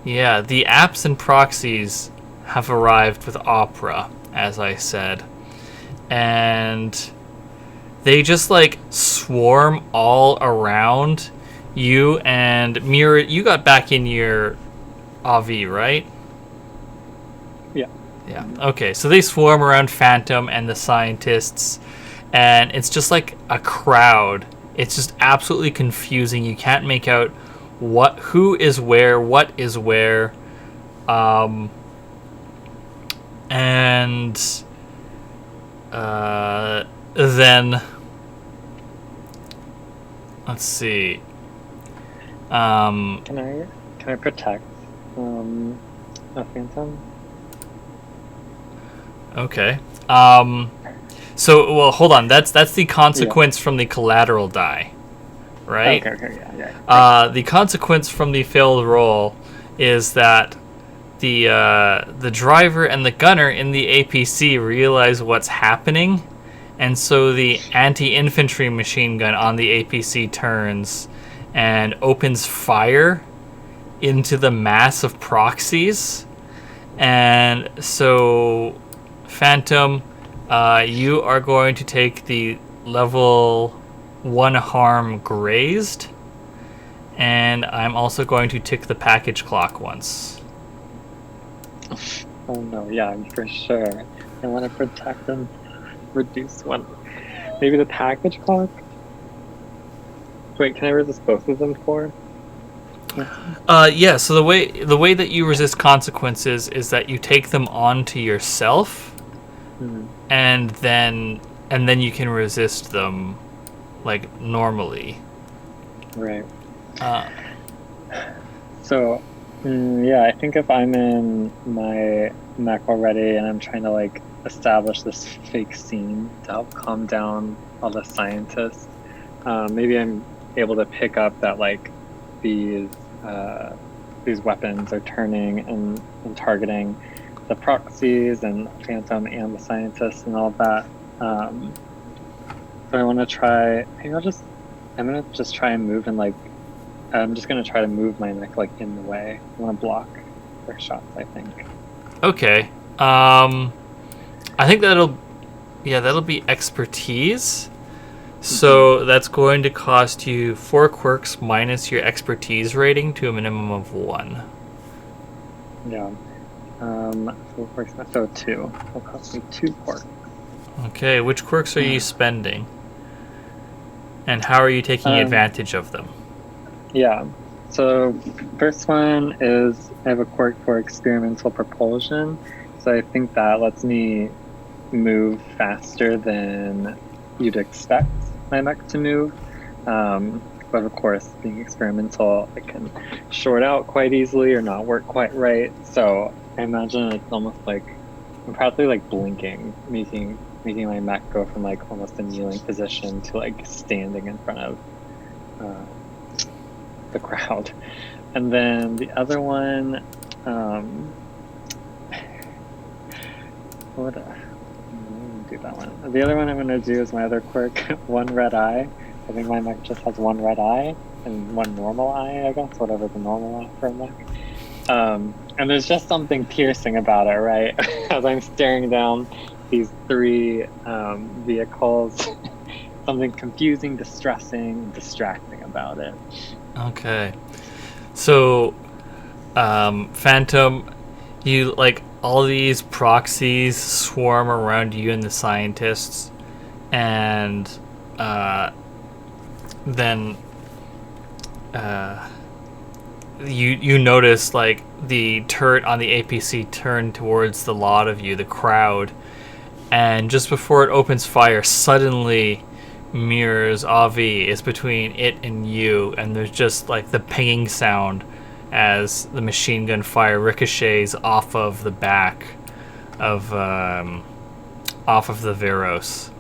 Yeah, the apps and proxies have arrived with Opera, as I said, and they just like swarm all around you. And Mira, you got back in your AV, right? Yeah. Yeah. Okay, so they swarm around Phantom and the scientists, and it's just like a crowd. It's just absolutely confusing. You can't make out who is where, what is where. And then Let's see. Can I protect a phantom? Okay. So, well, hold on. That's the consequence from the collateral die, right? Okay, yeah. The consequence from the failed roll is that the driver and the gunner in the APC realize what's happening, and so the anti-infantry machine gun on the APC turns and opens fire into the mass of proxies, and so Phantom, you are going to take the level 1 harm grazed, and I'm also going to tick the package clock once. Oh no, yeah, for sure. I want to protect and reduce one. Maybe the package clock? Wait, can I resist both of them for? Yeah, so the way that you resist consequences is that you take them onto yourself, and then you can resist them like normally. Right. So yeah, I think if I'm in my mech already and I'm trying to like establish this fake scene to help calm down all the scientists, maybe I'm able to pick up that like these weapons are turning and targeting the proxies and Phantom and the scientists and all that. So I want to try. I'm gonna just try and move and like. I'm just gonna try to move my mech like in the way. I want to block their shots, I think. okay. I think that'll be expertise. So that's going to cost you 4 quirks minus your expertise rating to a minimum of 1. Yeah. 4 quirks, so 2. It'll cost me 2 quirks. Okay, which quirks are you spending? And how are you taking advantage of them? Yeah. So first one is I have a quirk for experimental propulsion. So I think that lets me move faster than you'd expect my mech to move. But of course, being experimental, it can short out quite easily or not work quite right. So I imagine it's almost like I'm probably like blinking, making my mech go from like almost a kneeling position to like standing in front of the crowd. And then the other one, do that one. The other one I'm going to do is my other quirk, 1 red eye. I think my mech just has 1 red eye and 1 normal eye, I guess, whatever the normal eye for a mech. And there's just something piercing about it, right? As I'm staring down these 3 vehicles, something confusing, distressing, distracting about it. Okay. So, Phantom, you like all these proxies swarm around you and the scientists, and then you notice like the turret on the APC turn towards the lot of you, the crowd, and just before it opens fire, suddenly Mirror's AV is between it and you, and there's just like the pinging sound as the machine gun fire ricochets off of the back of the Veros.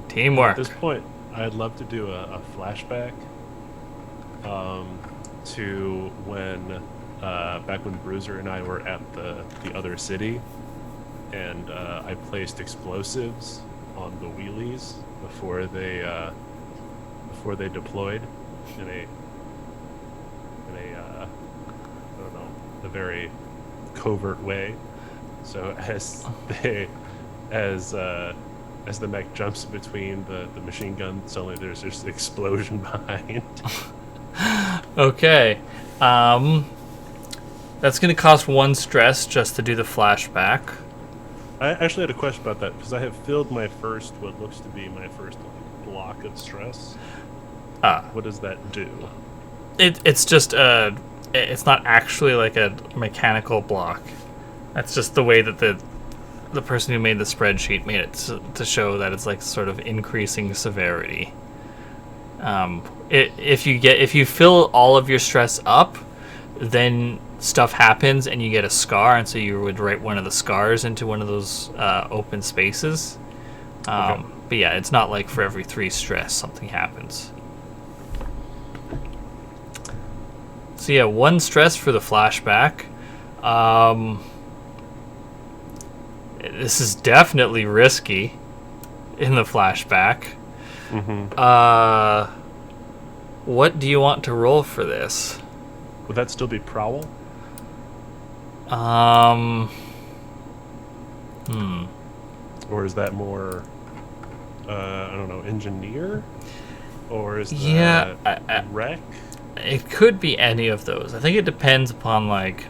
Teamwork. At this point, I'd love to do a flashback to when back when Bruiser and I were at the other city, and I placed explosives on the wheelies before they deployed in a I don't know, a very covert way. So as the mech jumps between the machine gun, suddenly there's just an explosion behind. Okay. That's going to cost 1 stress just to do the flashback. I actually had a question about that, because I have filled my first, what looks to be my first block of stress. What does that do? It's just it's not actually like a mechanical block. That's just the way that the person who made the spreadsheet made it to show that it's like sort of increasing severity. If you fill all of your stress up, then stuff happens and you get a scar, and so you would write one of the scars into one of those open spaces. Okay. But yeah, it's not like for every 3 stress something happens. So yeah, 1 stress for the flashback. This is definitely risky in the flashback. Mm-hmm. What do you want to roll for this? Would that still be prowl? Or is that more, I don't know, engineer? Or is that wreck? It could be any of those. I think it depends upon, like...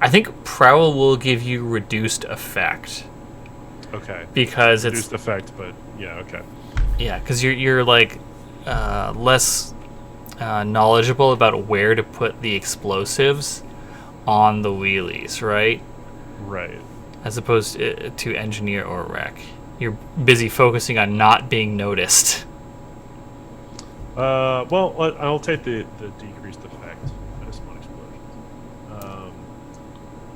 I think prowl will give you reduced effect. Okay. Because reduced effect, but yeah, okay. Yeah, because you're like less knowledgeable about where to put the explosives on the wheelies, right? Right. As opposed to engineer or wreck. You're busy focusing on not being noticed. Well, I'll take the decreased effect. Minus 1 explosion.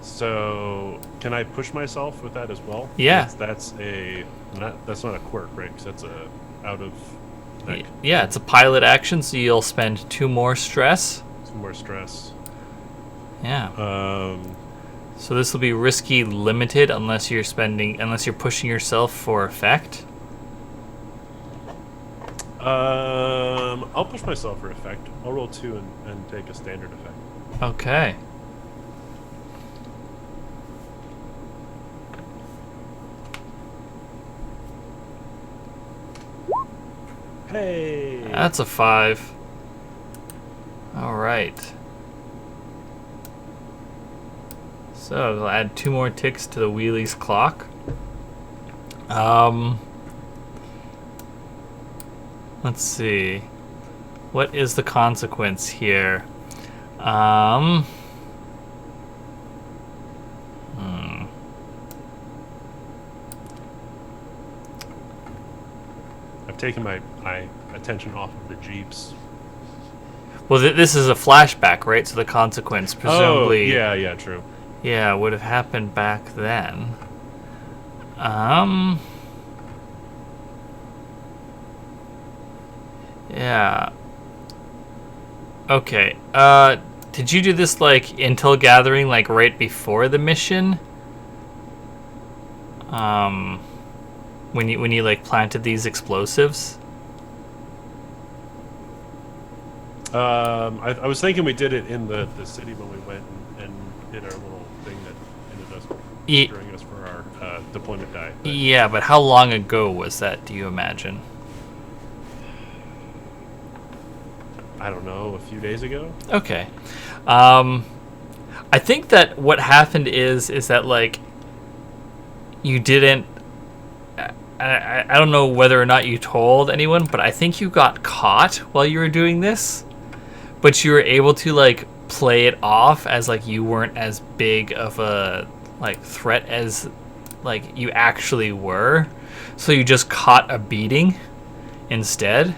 So can I push myself with that as well? Yeah. That's not a quirk, right? Because that's a out of. Yeah, it's a pilot action, so you'll spend 2 more stress. 2 more stress. Yeah. So this will be risky limited unless you're pushing yourself for effect. I'll push myself for effect. I'll roll 2 and take a standard effect. Okay. Hey! That's a 5. All right. So we'll add 2 more ticks to the wheelie's clock. Let's see. What is the consequence here? I've taken my attention off of the jeeps. Well, this is a flashback, right? So the consequence presumably... Oh, yeah, true. Yeah, would have happened back then. Yeah. Okay. Did you do this, like, intel gathering, like, right before the mission? When you like, planted these explosives? I was thinking we did it in the city when we went and did our little thing that ended us during us for our deployment die. But Yeah, but how long ago was that, do you imagine? I don't know, a few days ago. Okay. I think that what happened is that, like, you didn't... I don't know whether or not you told anyone, but I think you got caught while you were doing this. But you were able to, like, play it off as, like, you weren't as big of a, like, threat as, like, you actually were. So you just caught a beating instead.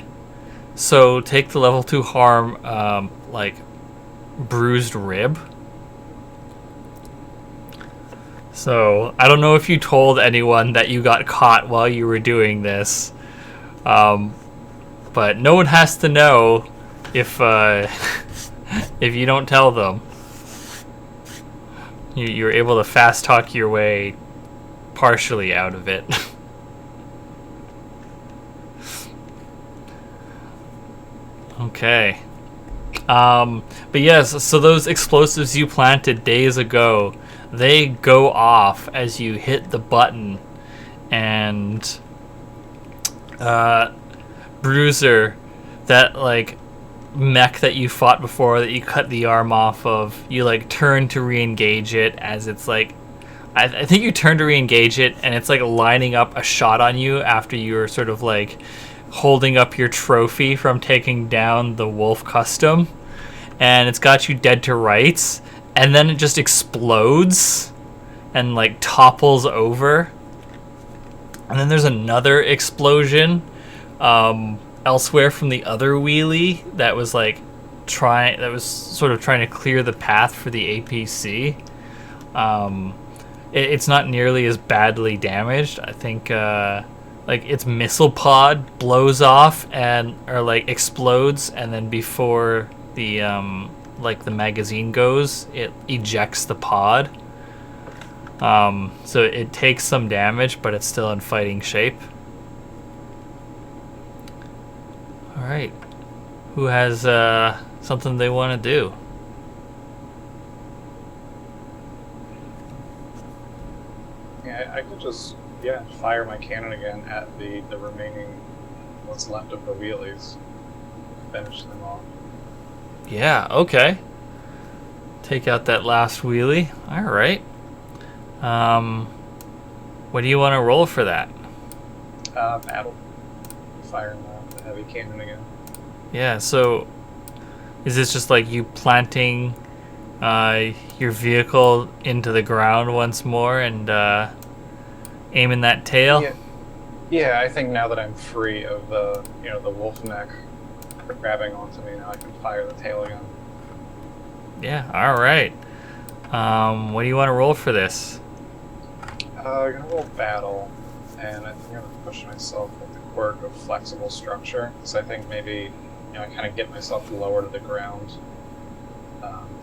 So take the level 2 harm, like, bruised rib. So I don't know if you told anyone that you got caught while you were doing this, but no one has to know if if you don't tell them. You're able to fast talk your way partially out of it. Okay. But yes, so those explosives you planted days ago, they go off as you hit the button, and Bruiser, that, like, mech that you fought before that you cut the arm off of, you, like, turn to re-engage it as it's, like, I think you turn to re-engage it and it's, like, lining up a shot on you after you were sort of, like, holding up your trophy from taking down the Wolf Custom, and it's got you dead to rights, and then it just explodes and like topples over. And then there's another explosion elsewhere from the other wheelie that was like sort of trying to clear the path for the APC. It's not nearly as badly damaged. I think like its missile pod blows off or like explodes, and then before the like the magazine goes, it ejects the pod. So it takes some damage, but it's still in fighting shape. All right, who has something they want to do? Yeah, I could just fire my cannon again at the remaining what's left of the wheelies. Finish them off. Yeah, okay. Take out that last wheelie. All right. What do you want to roll for that? Battle. Firing the heavy cannon again. Yeah, so is this just like you planting your vehicle into the ground once more and aiming that tail? Yeah, I think now that I'm free of the wolf neck grabbing onto me, now I can fire the tail again. Yeah, all right. What do you want to roll for this? I'm gonna roll battle, and I think I'm gonna push myself with the quirk of flexible structure, because I think maybe I kind of get myself lower to the ground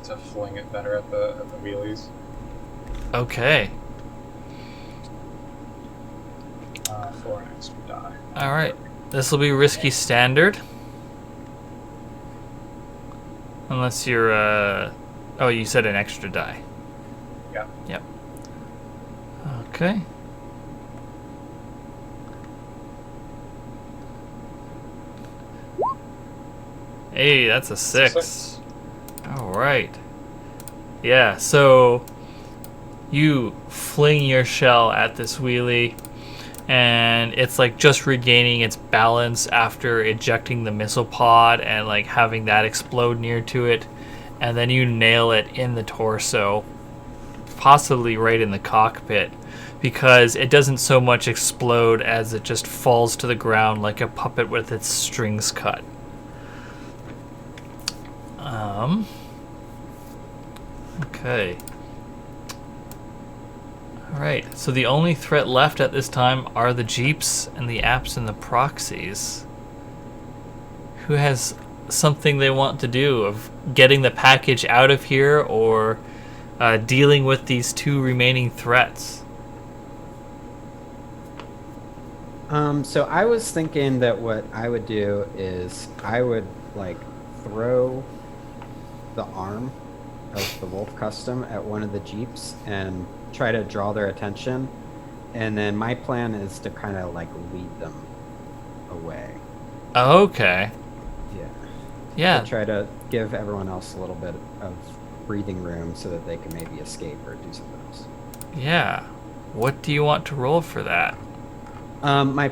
to fling it better at the wheelies. Okay. For an extra die. All right. This will be risky standard. Unless you're oh, you said an extra die. Yeah. Yep. Okay. Hey, that's a 6. All right. Yeah, so you fling your shell at this wheelie, and it's like just regaining its balance after ejecting the missile pod and like having that explode near to it, and then you nail it in the torso, possibly right in the cockpit, because it doesn't so much explode as it just falls to the ground like a puppet with its strings cut. Okay. Alright, so the only threat left at this time are the jeeps and the apps and the proxies. Who has something they want to do of getting the package out of here or dealing with these 2 remaining threats? So I was thinking that what I would do is I would like throw the arm of the Wolf Custom at one of the jeeps and try to draw their attention, and then my plan is to kind of like lead them away. Okay. Yeah. To try to give everyone else a little bit of breathing room so that they can maybe escape or do something else. Yeah. What do you want to roll for that? My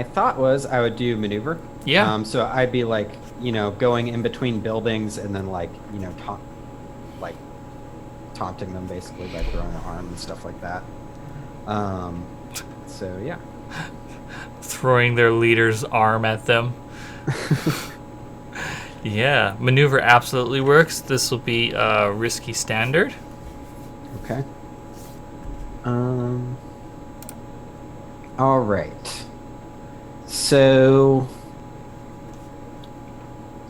thought was I would do maneuver. Yeah. So I'd be like, going in between buildings and then like, taunting them basically by throwing an arm and stuff like that. So yeah. Throwing their leader's arm at them. Yeah, maneuver absolutely works. This will be risky standard. Okay. All right. So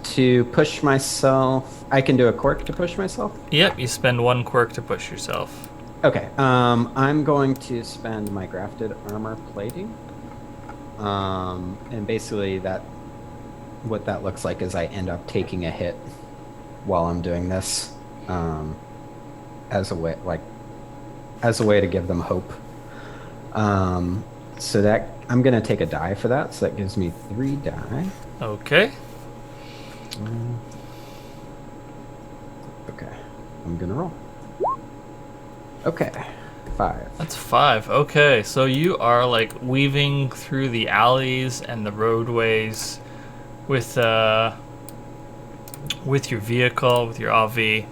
to push myself, I can do a quirk to push myself? Yep, you spend 1 quirk to push yourself. Okay. I'm going to spend my grafted armor plating. And basically what that looks like is I end up taking a hit while I'm doing this, as a way to give them hope. So that I'm gonna take a die for that. So that gives me 3 die. Okay. Okay. I'm gonna roll. Okay. 5. That's 5. Okay, so you are like weaving through the alleys and the roadways with your vehicle, with your AV.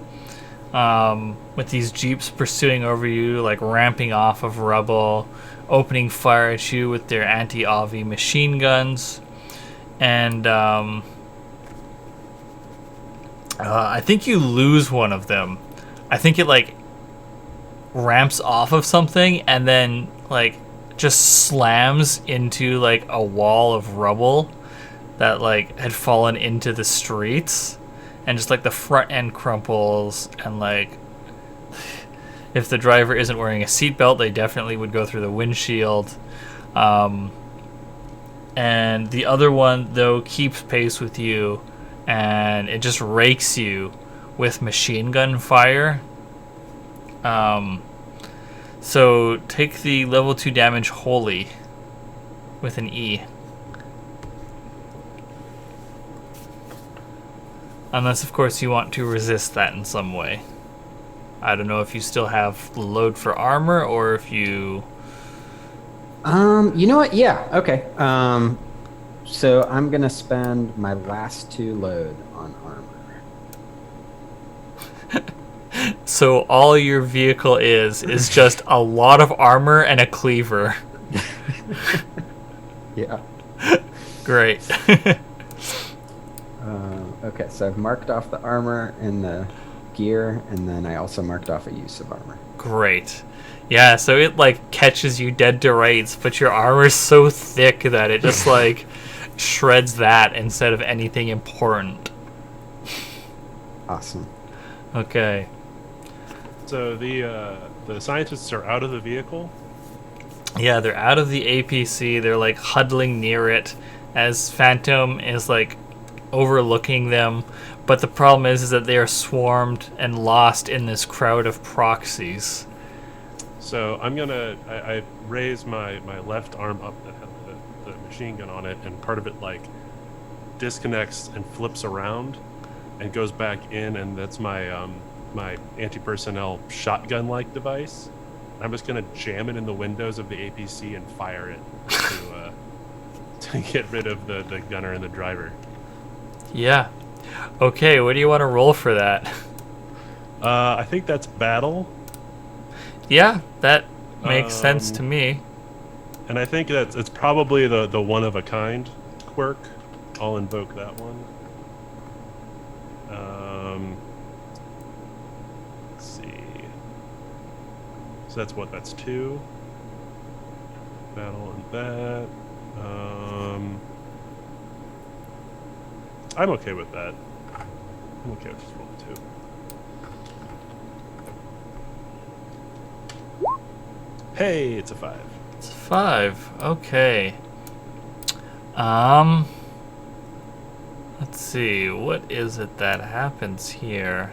with these jeeps pursuing over you, like ramping off of rubble, opening fire at you with their anti-AV machine guns, and I think you lose one of them. I think it like ramps off of something and then like just slams into like a wall of rubble that like had fallen into the streets, and just like the front end crumples, and like if the driver isn't wearing a seatbelt, they definitely would go through the windshield. And the other one though keeps pace with you, and it just rakes you with machine gun fire. So take the level 2 damage wholly with an E. Unless, of course, you want to resist that in some way. I don't know if you still have the load for armor, or if you... You know what? Yeah, okay. So I'm going to spend my last 2 load on armor. So all your vehicle is just a lot of armor and a cleaver. Yeah. Great. Okay, so I've marked off the armor and the gear, and then I also marked off a use of armor. Great. Yeah, so it like catches you dead to rights, but your armor's so thick that it just like shreds that instead of anything important. Awesome. Okay. So the scientists are out of the vehicle. Yeah, they're out of the APC. They're like huddling near it as Phantom is like overlooking them. But the problem is that they are swarmed and lost in this crowd of proxies. So I'm gonna I raise my left arm up that had the machine gun on it, and part of it like disconnects and flips around and goes back in, and that's my my anti-personnel shotgun-like device. I'm just gonna jam it in the windows of the APC and fire it to get rid of the gunner and the driver. Yeah. Okay, what do you want to roll for that? I think that's battle. Yeah, that makes sense to me. And I think it's probably the one of a kind quirk. I'll invoke that one. Let's see. So that's 2. Battle and that. I'm okay with that. I'm okay with just rolling 2. Hey, it's a 5. It's 5. Okay. Let's see. What is it that happens here?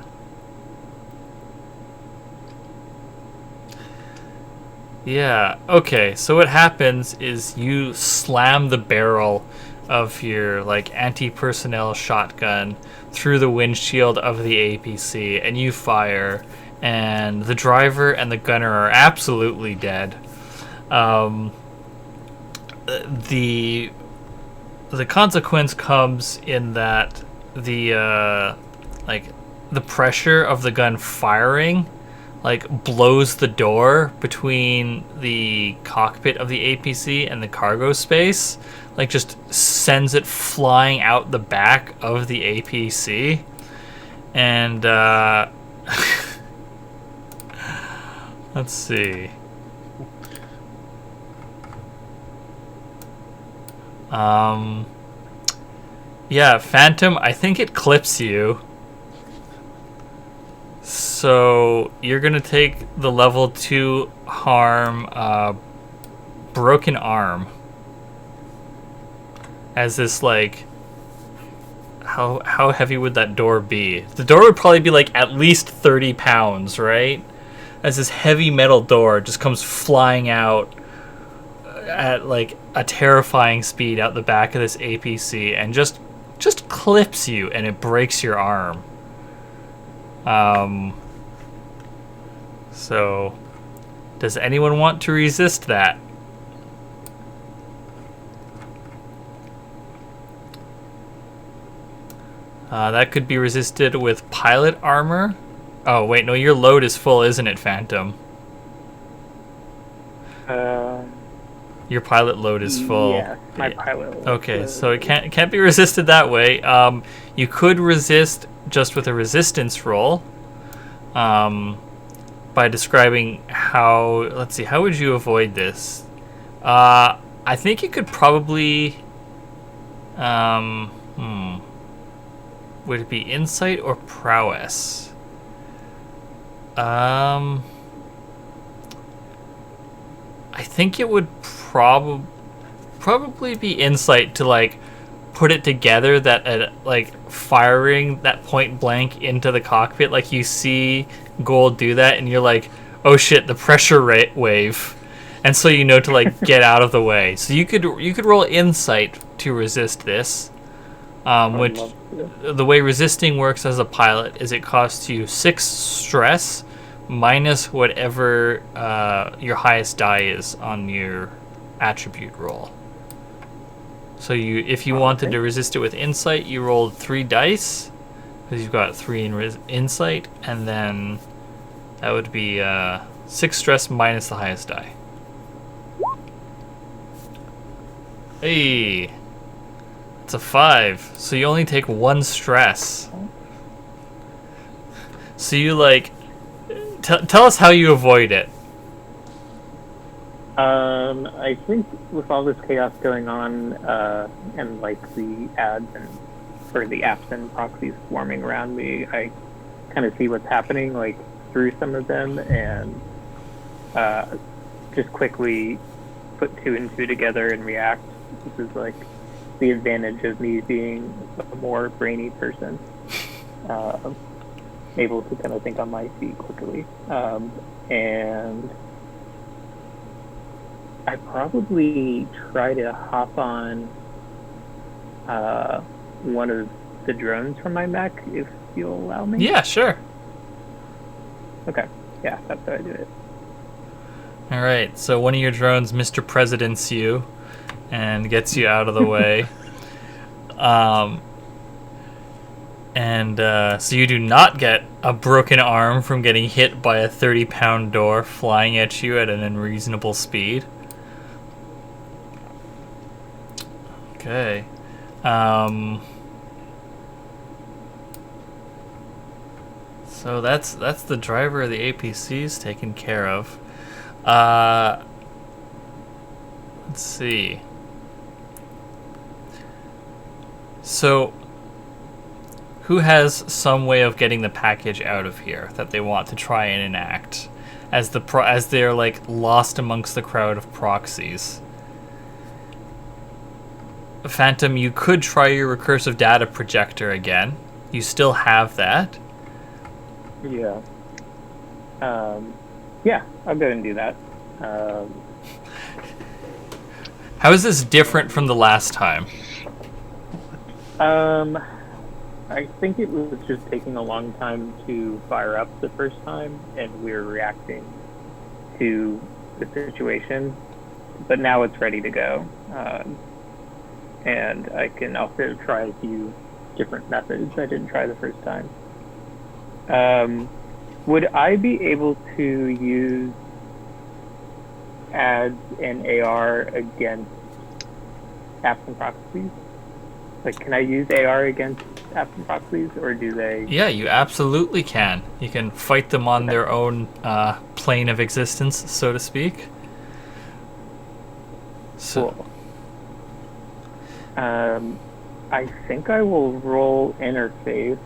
Yeah. Okay. So what happens is you slam the barrel of your like anti-personnel shotgun through the windshield of the APC, and you fire, and the driver and the gunner are absolutely dead. The consequence comes in that the the pressure of the gun firing like blows the door between the cockpit of the APC and the cargo space, like just sends it flying out the back of the APC. And let's see. Yeah, Phantom, I think it clips you. So you're gonna take the level 2 harm, broken arm. As this like, how heavy would that door be? The door would probably be like at least 30 pounds, right? As this heavy metal door just comes flying out at like a terrifying speed out the back of this APC and just clips you, and it breaks your arm. So does anyone want to resist that? That could be resisted with pilot armor, Oh, wait, no, your load is full, isn't it, Phantom? Your pilot load is full. Yeah, my pilot load. Okay, so it can't be resisted that way. You could resist just with a resistance roll. By describing how... Let's see, how would you avoid this? I think you could probably... Would it be insight or prowess? I think it would probably be insight to like put it together that like firing that point blank into the cockpit, like you see Gold do that and you're like, oh shit, the pressure wave, and so you know to like get out of the way. So you could roll insight to resist this, which the way resisting works as a pilot is it costs you 6 stress minus whatever your highest die is on your attribute roll. So if you wanted to resist it with insight, you rolled 3 dice because you've got 3 in insight, and then that would be 6 stress minus the highest die. Hey, it's a 5, so you only take 1 stress. So you like tell us how you avoid it. I think with all this chaos going on, and like the ads or the apps and proxies swarming around me, I kind of see what's happening like through some of them, and just quickly put 2 and 2 together and react. This is like the advantage of me being a more brainy person, able to kind of think on my feet quickly, and I probably try to hop on one of the drones from my mech, if you'll allow me. Yeah, sure. Okay. Yeah, that's how I do it. All right. So one of your drones, Mr. President's you, and gets you out of the way. So you do not get a broken arm from getting hit by a 30-pound door flying at you at an unreasonable speed. Okay. So that's the driver of the APCs taken care of. Let's see. So who has some way of getting the package out of here that they want to try and enact as they're like lost amongst the crowd of proxies? Phantom, you could try your recursive data projector again. You still have that. Yeah. Yeah, I'll go and do that. How is this different from the last time? I think it was just taking a long time to fire up the first time, and we were reacting to the situation. But now it's ready to go. And I can also try a few different methods I didn't try the first time. Would I be able to use ads and AR against apps and proxies? Like, can I use AR against apps and proxies, or do they... Yeah, you absolutely can. You can fight them on their own plane of existence, so to speak. So. Cool. I think I will roll interface,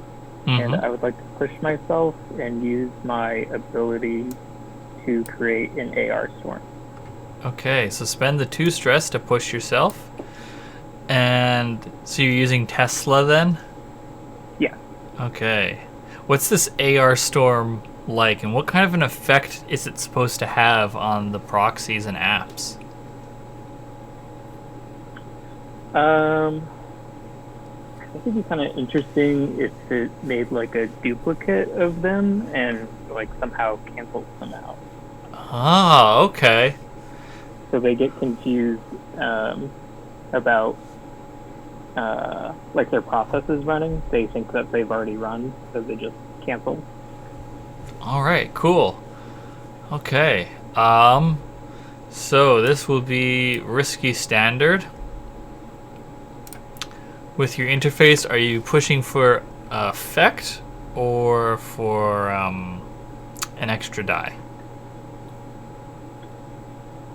and I would like to push myself and use my ability to create an AR storm. Okay, so spend the 2 stress to push yourself. And so you're using Tesla then? Yeah. Okay. What's this AR storm like, and what kind of an effect is it supposed to have on the proxies and apps? I think it'd be kind of interesting if it made like a duplicate of them and like somehow cancels them out. Ah, okay. So they get confused about like their process is running. They think that they've already run, so they just cancel. All right, cool. Okay. So this will be risky standard. With your interface, are you pushing for effect or for an extra die?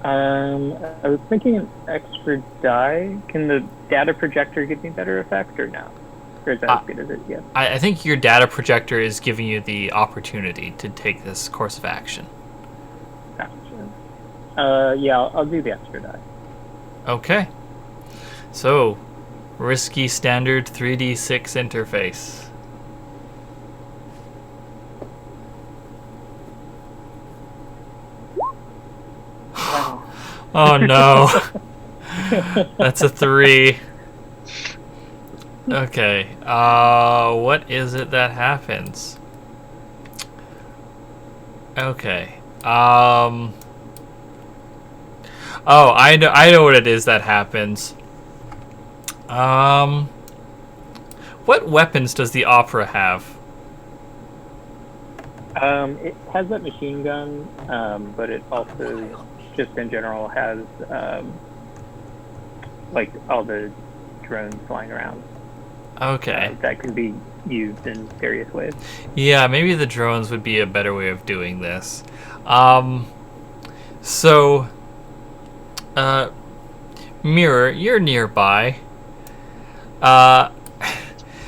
I was thinking an extra die. Can the data projector give me better effect or no? Or is that as good as it gets? I think your data projector is giving you the opportunity to take this course of action. Gotcha. Yeah, I'll do the extra die. Okay. So, risky standard 3d6 interface. Wow. Oh no. That's a 3. Okay. What is it that happens? Okay. Oh, I know what it is that happens. What weapons does the Opera have? It has that machine gun, but it also, just in general, has like all the drones flying around. Okay. That can be used in various ways. Yeah, maybe the drones would be a better way of doing this. So, Mirror, you're nearby.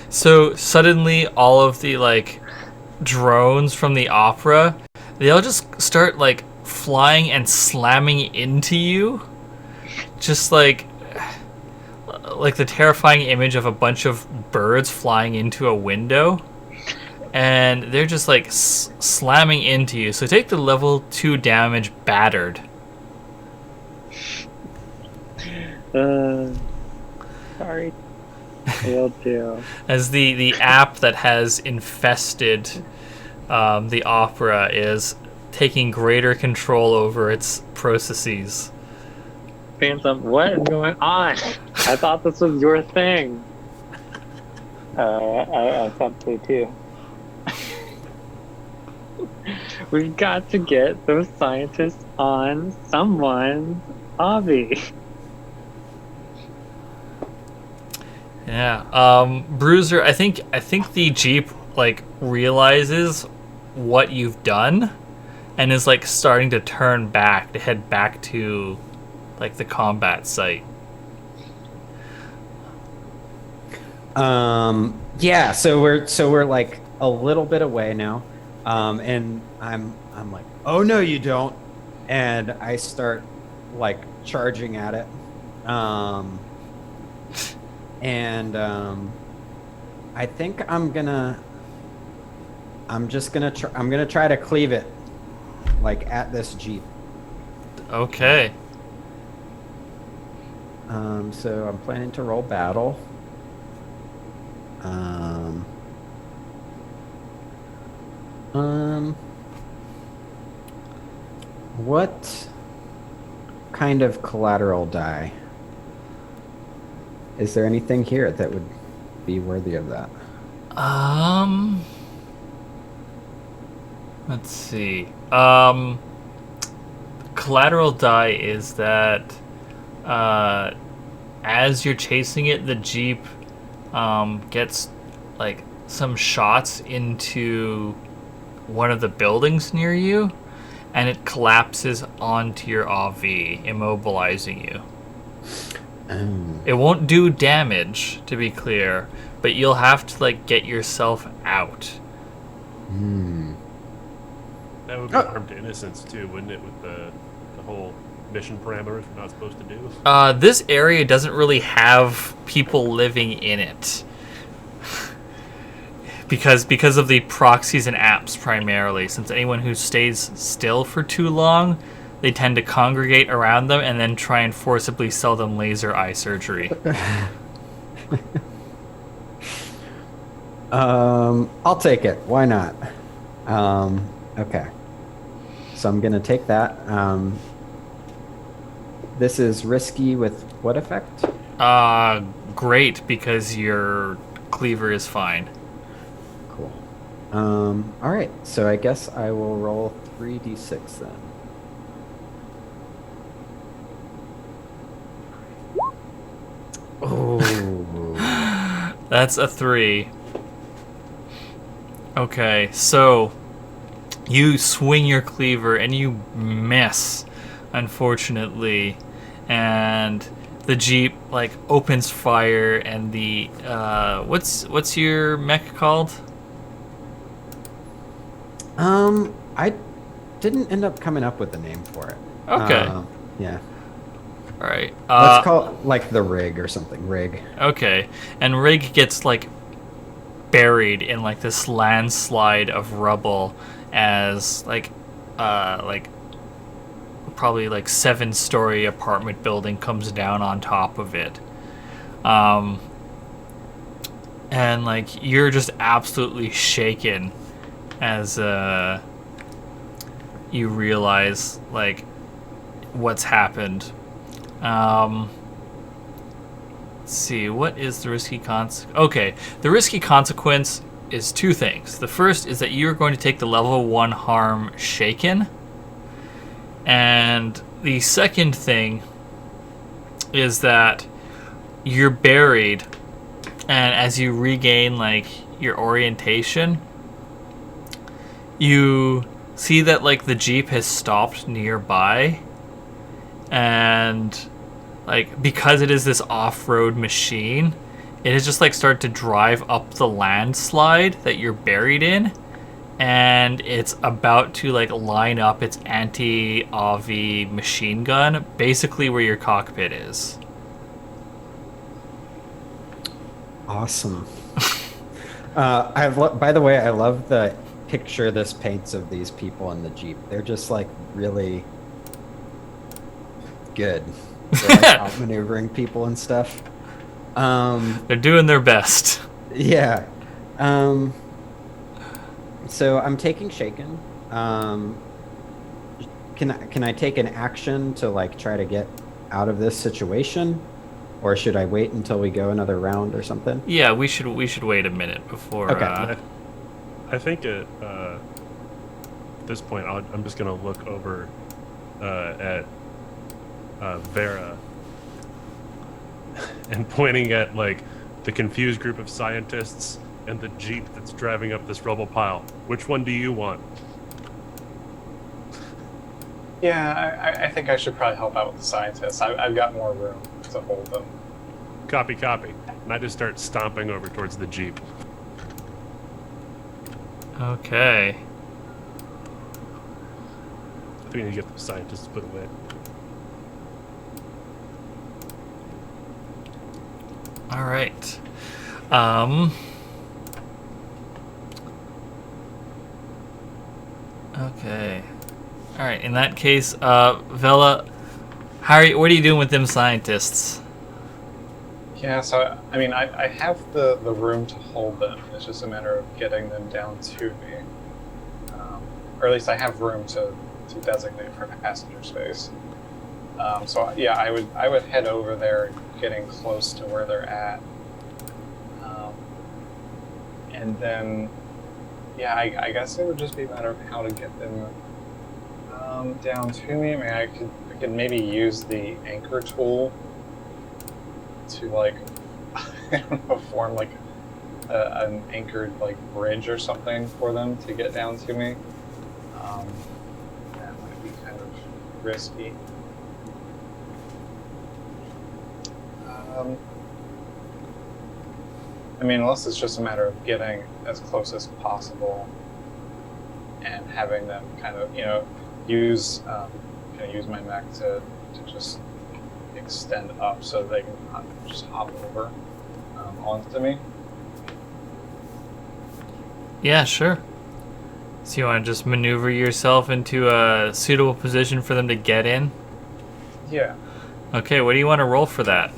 So suddenly all of the, like, drones from the Opera, they all just start, like, flying and slamming into you. Just like the terrifying image of a bunch of birds flying into a window, and they're just like slamming into you. So take the level 2 damage battered. Sorry. Will do. As the app that has infested the Opera is taking greater control over its processes. Phantom, what is going on? I thought this was your thing. I thought so too. We've got to get those scientists on someone's hobby. Yeah. Bruiser, I think the Jeep like realizes what you've done and is like starting to turn back to head back to like the combat site. Yeah, so we're like a little bit away now. And I'm like, "Oh no, you don't." And I start like charging at it. I think I'm just gonna try to cleave it like at this Jeep. Okay. So I'm planning to roll battle. What kind of collateral die? Is there anything here that would be worthy of that? Let's see. Collateral die is that as you're chasing it, the Jeep gets like some shots into one of the buildings near you, and it collapses onto your RV, immobilizing you. It won't do damage, to be clear, but you'll have to like get yourself out. That would be harm to innocence too, wouldn't it? With the whole mission parameters we're not supposed to do. This area doesn't really have people living in it. Because of the proxies and apps primarily, since anyone who stays still for too long, they tend to congregate around them and then try and forcibly sell them laser eye surgery. I'll take it. Why not? Okay. So I'm gonna take that. This is risky with what effect? Great, because your cleaver is fine. Cool. All right, so I guess I will roll 3d6 then. Oh, That's a 3. Okay, so you swing your cleaver and you miss, unfortunately, and the jeep like opens fire, and the what's your mech called? I didn't end up coming up with a name for it. Okay. Yeah. All right. Let's call it like the rig or something. Rig. Okay, and Rig gets like buried in like this landslide of rubble as like probably like 7-story apartment building comes down on top of it. And like you're just absolutely shaken as you realize like what's happened. Let's see, what is the risky consequence? Okay, the risky consequence is 2 things. The first is that you're going to take the level 1 harm shaken. And the second thing is that you're buried, and as you regain like your orientation, you see that like the jeep has stopped nearby, and like because it is this off-road machine, it has just like started to drive up the landslide that you're buried in, and it's about to like line up its anti-AV machine gun basically where your cockpit is. Awesome. By the way, I love the picture this paints of these people in the jeep. They're just like really good. They're like outmaneuvering people and stuff. They're doing their best. Yeah. So I'm taking shaken. Can I take an action to like try to get out of this situation, or should I wait until we go another round or something? Yeah, we should wait a minute before. Okay. I think at this point, I'm just going to look over at Vera and pointing at like the confused group of scientists and the jeep that's driving up this rubble pile. Which one do you want? Yeah, I think I should probably help out with the scientists. I've got more room to hold them. Copy. And I just start stomping over towards the jeep. Okay. I think we need to get the scientists put away. All right. Okay. All right. In that case, Vela, what are you doing with them scientists? Yeah, so I mean, I have the room to hold them. It's just a matter of getting them down to me, or at least I have room to designate for passenger space. So yeah, I would head over there, getting close to where they're at, and then yeah, I guess it would just be a matter of how to get them down to me. I mean, I could maybe use the anchor tool to like I don't know, form like an anchored like bridge or something for them to get down to me. That might be kind of risky. I mean, unless it's just a matter of getting as close as possible and having them kind of, use my mech to just extend up so they can just hop over onto me. Yeah, sure. So you want to just maneuver yourself into a suitable position for them to get in? Yeah. Okay, what do you want to roll for that?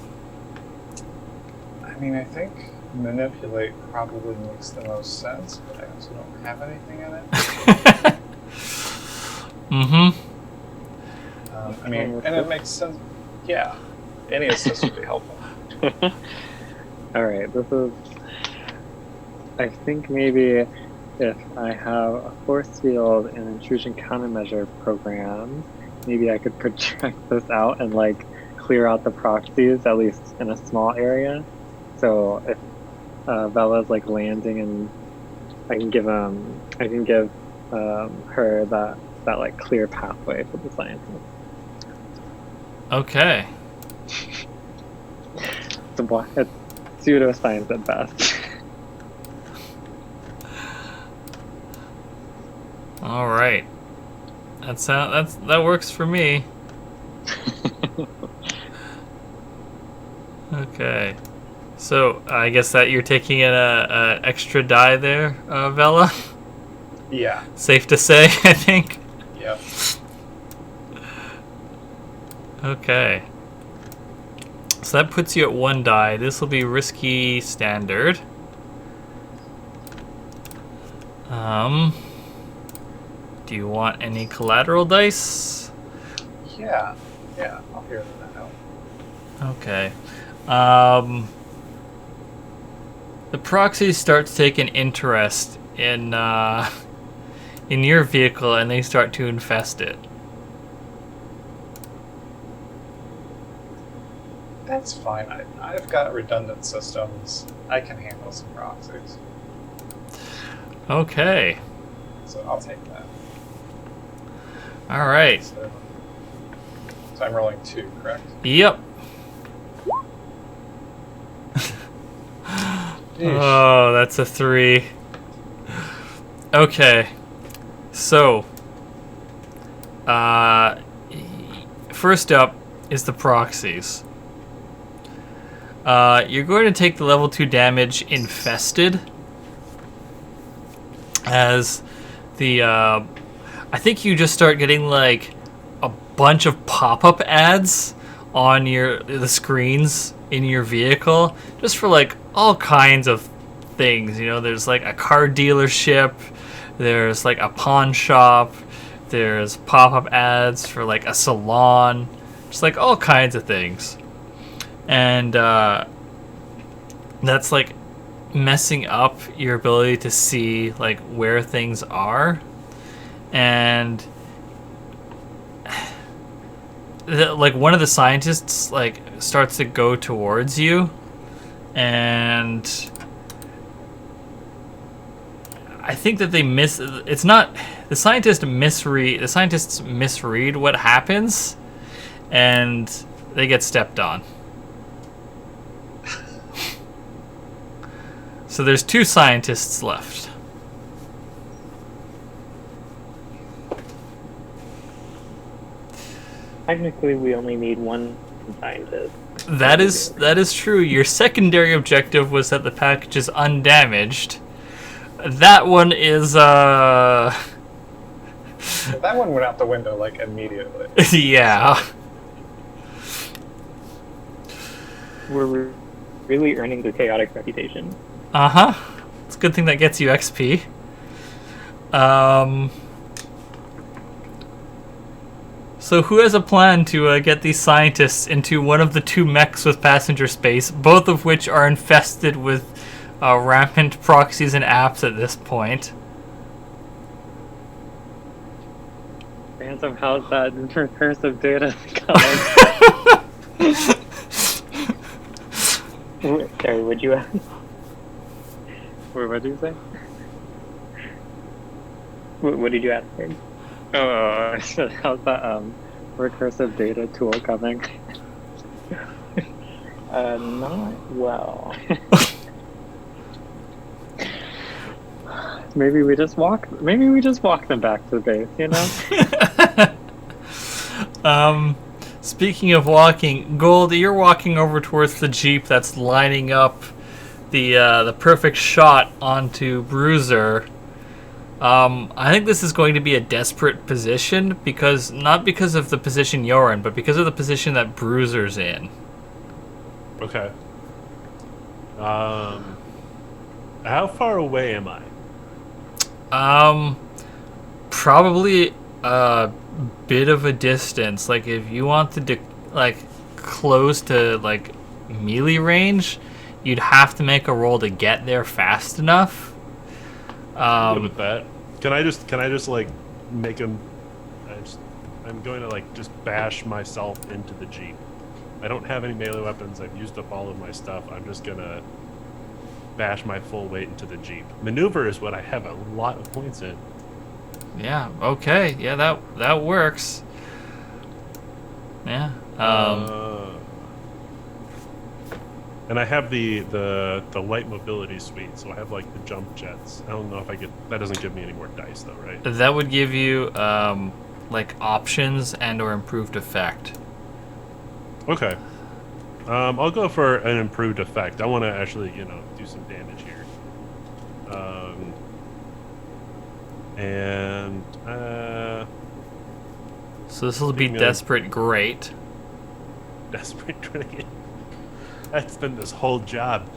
I mean, I think manipulate probably makes the most sense, but I also don't have anything in it. Mm-hmm. I mean, and it makes sense. Yeah, any assist would be helpful. All right, this is. I think maybe if I have a force field and intrusion countermeasure programs, maybe I could project this out and like clear out the proxies, at least in a small area. So if Bella's like landing, and I can give her that like clear pathway for the scientist. Okay. It's pseudoscience at best. All right. That works for me. Okay. So I guess that you're taking an extra die there, Vela. Yeah. Safe to say, I think. Yep. Okay. So that puts you at 1 die. This will be risky standard. Do you want any collateral dice? Yeah. I'll hear that out. Okay. The proxies start to take an interest in your vehicle, and they start to infest it. That's fine. I've got redundant systems. I can handle some proxies. Okay. So I'll take that. All right. So I'm rolling 2, correct? Yep. Oh, that's a 3. Okay. So, first up is the proxies. You're going to take the level 2 damage infested, as the I think you just start getting like a bunch of pop-up ads on the screens in your vehicle, just for like all kinds of things. You know, there's like a car dealership, there's like a pawn shop, there's pop-up ads for like a salon, just like all kinds of things. And that's like messing up your ability to see like where things are. And like one of the scientists like starts to go towards you, and I think that the scientists misread what happens, and they get stepped on. So there's 2 scientists left. Technically, we only need 1 scientist. That is true. Your secondary objective was that the package is undamaged. That one is That one went out the window like immediately. yeah. We're really earning the chaotic reputation. Uh-huh. It's a good thing that gets you XP. So who has a plan to get these scientists into one of the 2 mechs with passenger space, both of which are infested with rampant proxies and apps at this point? Phantom, how's that recursive data going? Sorry, would you ask? Wait, what did you say? What did you ask, Craig? Oh, I said, how's that recursive data tool coming? Not well. Maybe we just walk them back to the base, you know? Speaking of walking, Gold, you're walking over towards the Jeep that's lining up the perfect shot onto Bruiser. I think this is going to be a desperate position, not because of the position you're in, but because of the position that Bruiser's in. Okay. How far away am I? Probably a bit of a distance. Like if you want to close to like melee range, you'd have to make a roll to get there fast enough. I'm good with that. Can I just like make him? I'm going to like just bash myself into the Jeep. I don't have any melee weapons. I've used up all of my stuff. I'm just gonna bash my full weight into the Jeep. Maneuver is what I have a lot of points in. Yeah. Okay. Yeah, that works. Yeah. And I have the light mobility suite, so I have like the jump jets. I don't know if I get that. Doesn't give me any more dice though, right? That would give you like options and or improved effect. Okay. I'll go for an improved effect. I want to actually, do some damage here. So this will be Desperate Great. Desperate Great. That's been this whole job.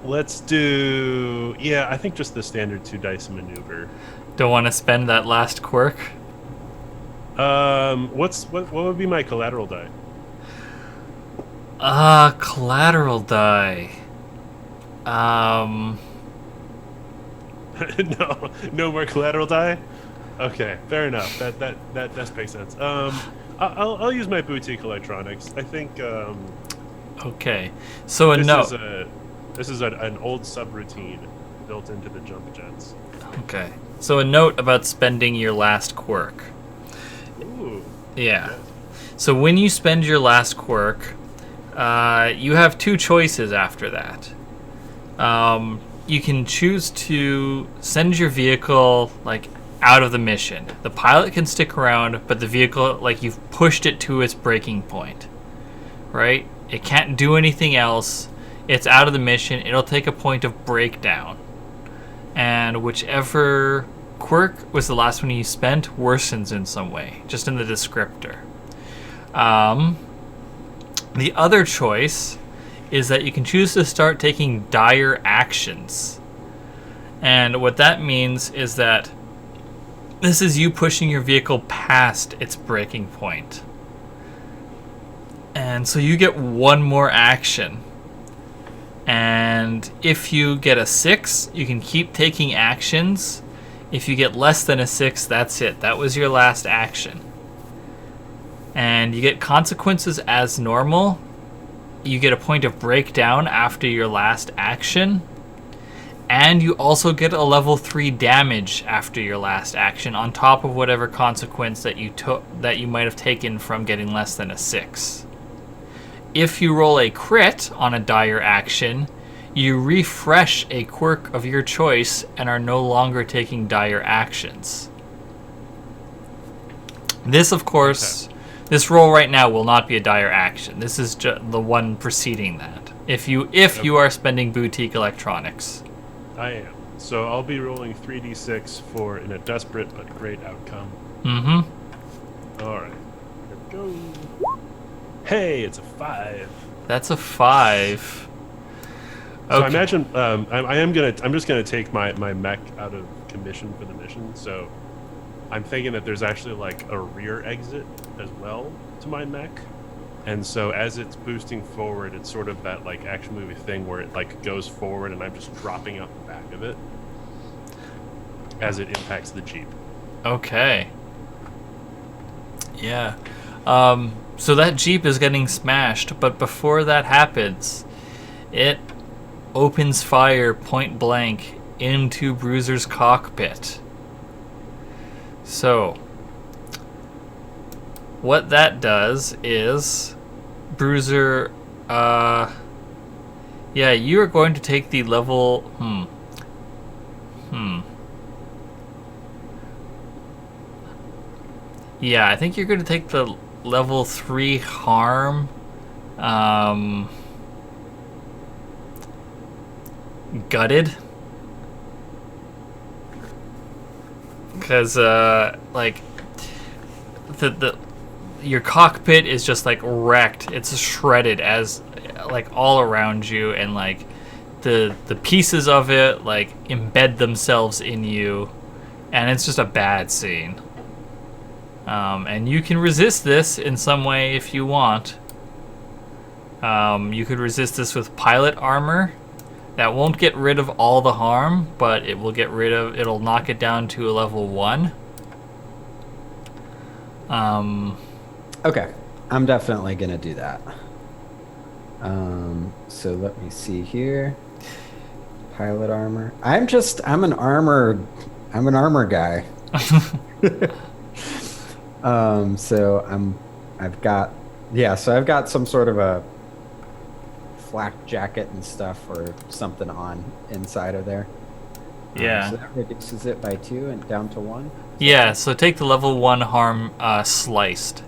Let's do... Yeah, I think just the standard 2 dice maneuver. Don't want to spend that last quirk? What would be my collateral die? Collateral die. No more collateral die? Okay, fair enough. That does make sense. I'll use my boutique electronics. I think Okay. So this is an old subroutine built into the jump jets. Okay. So a note about spending your last quirk. Ooh. Yeah. So when you spend your last quirk, you have 2 choices after that. You can choose to send your vehicle like out of the mission. The pilot can stick around, but the vehicle, like, you've pushed it to its breaking point, right? It can't do anything else. It's out of the mission. It'll take a point of breakdown, and whichever quirk was the last one you spent worsens in some way, just in the descriptor. The other choice is that you can choose to start taking dire actions. And what that means is that this is you pushing your vehicle past its breaking point. And so you get 1 more action. And if you get a 6, you can keep taking actions. If you get less than a 6, that's it. That was your last action. And you get consequences as normal. You get a point of breakdown after your last action. And you also get a level 3 damage after your last action on top of whatever consequence that you might have taken from getting less than a 6. If you roll a crit on a dire action, you refresh a quirk of your choice and are no longer taking dire actions. This, of course, this roll right now will not be a dire action. This is just the one preceding that. If you are spending boutique electronics. I am. So I'll be rolling 3d6 for in a desperate but great outcome. Mm-hmm. All right. Here we go. Hey, it's a 5. That's a 5. So Okay. I imagine I'm just gonna take my mech out of commission for the mission. So I'm thinking that there's actually like a rear exit as well to my mech. And so as it's boosting forward, it's sort of that like action movie thing where it like goes forward and I'm just dropping out the back of it as it impacts the Jeep. Okay. Yeah. So that Jeep is getting smashed, but before that happens, it opens fire point blank into Bruiser's cockpit. So what that does is, Bruiser, yeah, you are going to take the level, Yeah, I think you're going to take the level 3 harm, gutted. Because, like, your cockpit is just like wrecked. It's shredded as like all around you, and like the pieces of it like embed themselves in you, and it's just a bad scene. And you can resist this in some way if you want. You could resist this with pilot armor That won't get rid of all the harm, but it will it'll knock it down to a level 1. Okay, I'm definitely gonna do that. So let me see here. Pilot armor. I'm an armor guy. So I've got some sort of a flak jacket and stuff or something on inside of there. Yeah. So that reduces it by 2 and down to 1. Yeah, so take the level 1 harm sliced.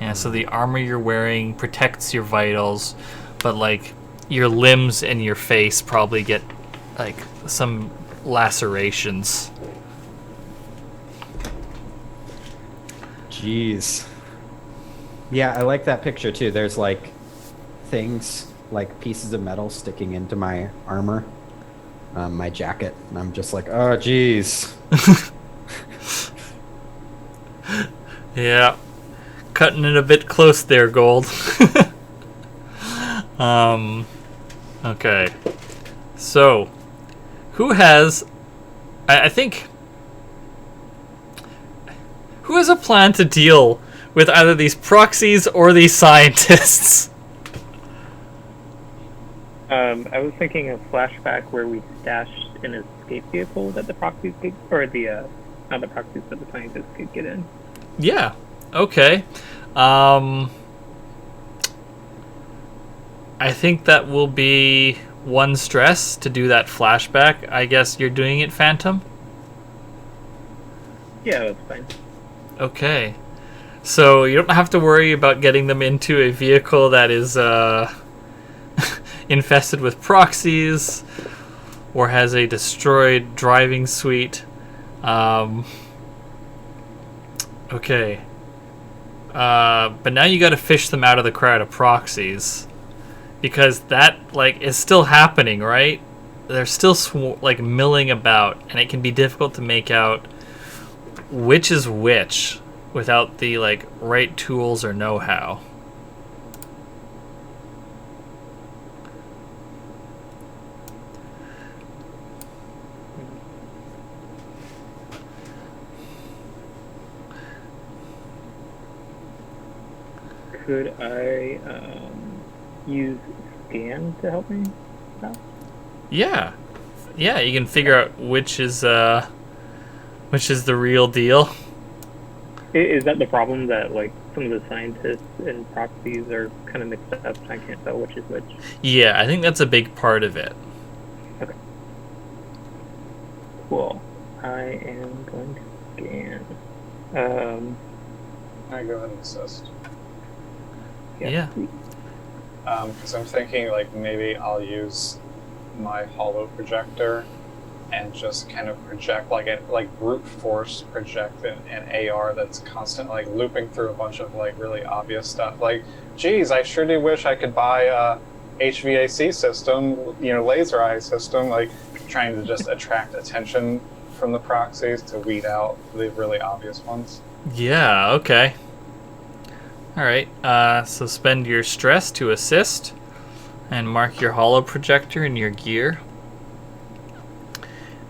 Yeah, so the armor you're wearing protects your vitals, but like your limbs and your face probably get like some lacerations. Jeez. Yeah, I like that picture too. There's like things, like pieces of metal sticking into my armor, my jacket, and I'm just like, oh, jeez. Yeah. Cutting it a bit close there, Gold. Okay. So, who has... I think... Who has a plan to deal with either these proxies or these scientists? I was thinking of flashback where we stashed an escape vehicle that the proxies could, or the not the proxies, but the scientists could get in. Yeah. Okay. I think that will be 1 stress to do that flashback. I guess you're doing it, Phantom? Yeah, that's fine. Okay. So you don't have to worry about getting them into a vehicle that is infested with proxies or has a destroyed driving suite. Okay. But now you gotta fish them out of the crowd of proxies. Because that, like, is still happening, right? They're still, milling about, and it can be difficult to make out which is which without the, like, right tools or know-how. Could I use scan to help me out? Yeah. Yeah, you can figure out which is the real deal. Is that the problem, that like some of the scientists and proxies are kind of mixed up and I can't tell which is which? Yeah, I think that's a big part of it. Okay. Cool. I am going to scan. I go ahead and assist. Yeah. Because I'm thinking like maybe I'll use my holo projector and just kind of project like brute force project an AR that's constantly like looping through a bunch of like really obvious stuff. Like, geez, I sure do wish I could buy a HVAC system, laser eye system, like trying to just attract attention from the proxies to weed out the really obvious ones. Yeah, okay. Alright, so spend your stress to assist and mark your holo projector in your gear.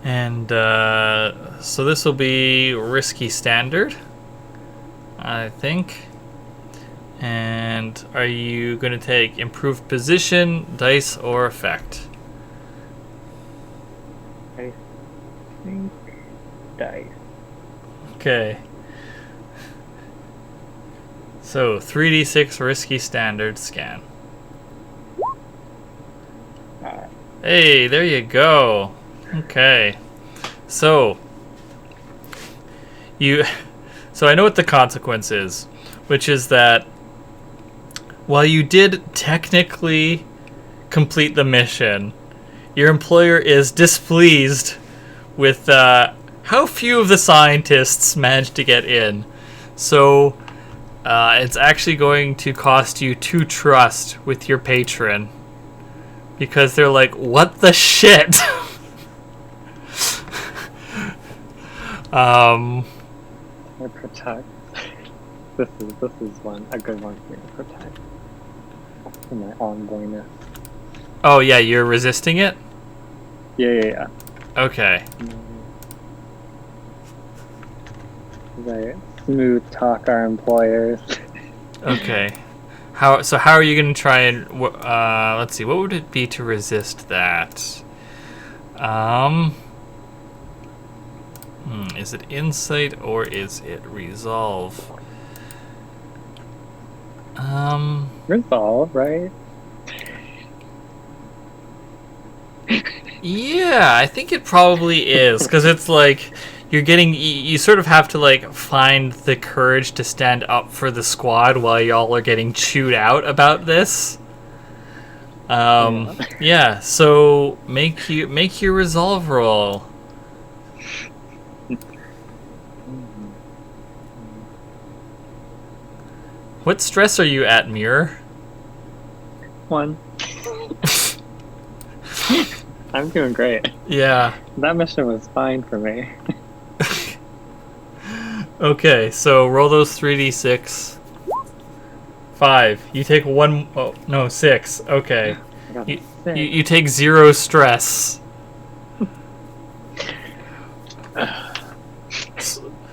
And so this will be risky standard, I think. And are you going to take improved position, dice, or effect? I think dice. Okay. So 3d6 risky standard scan. Hey, there you go. Okay. So I know what the consequence is, which is that while you did technically complete the mission, your employer is displeased with how few of the scientists managed to get in. So it's actually going to cost you 2 trust with your patron, because they're like, what the shit? Or protect. This is a good one for me to protect. for my ongoingness. Oh yeah, you're resisting it? Yeah. Okay. Right. Smooth talk our employers. Okay. How are you going to try and let's see, what would it be to resist that? Is it insight or is it resolve? Resolve, right? Yeah, I think it probably is, because it's like you sort of have to like find the courage to stand up for the squad while y'all are getting chewed out about this. Yeah, so make your resolve roll. What stress are you at, Mirror? 1. I'm doing great. Yeah. That mission was fine for me. Okay, so roll those 3d6. 5. You take 1. Oh no, 6. Okay. I got You, sick. you take 0 stress.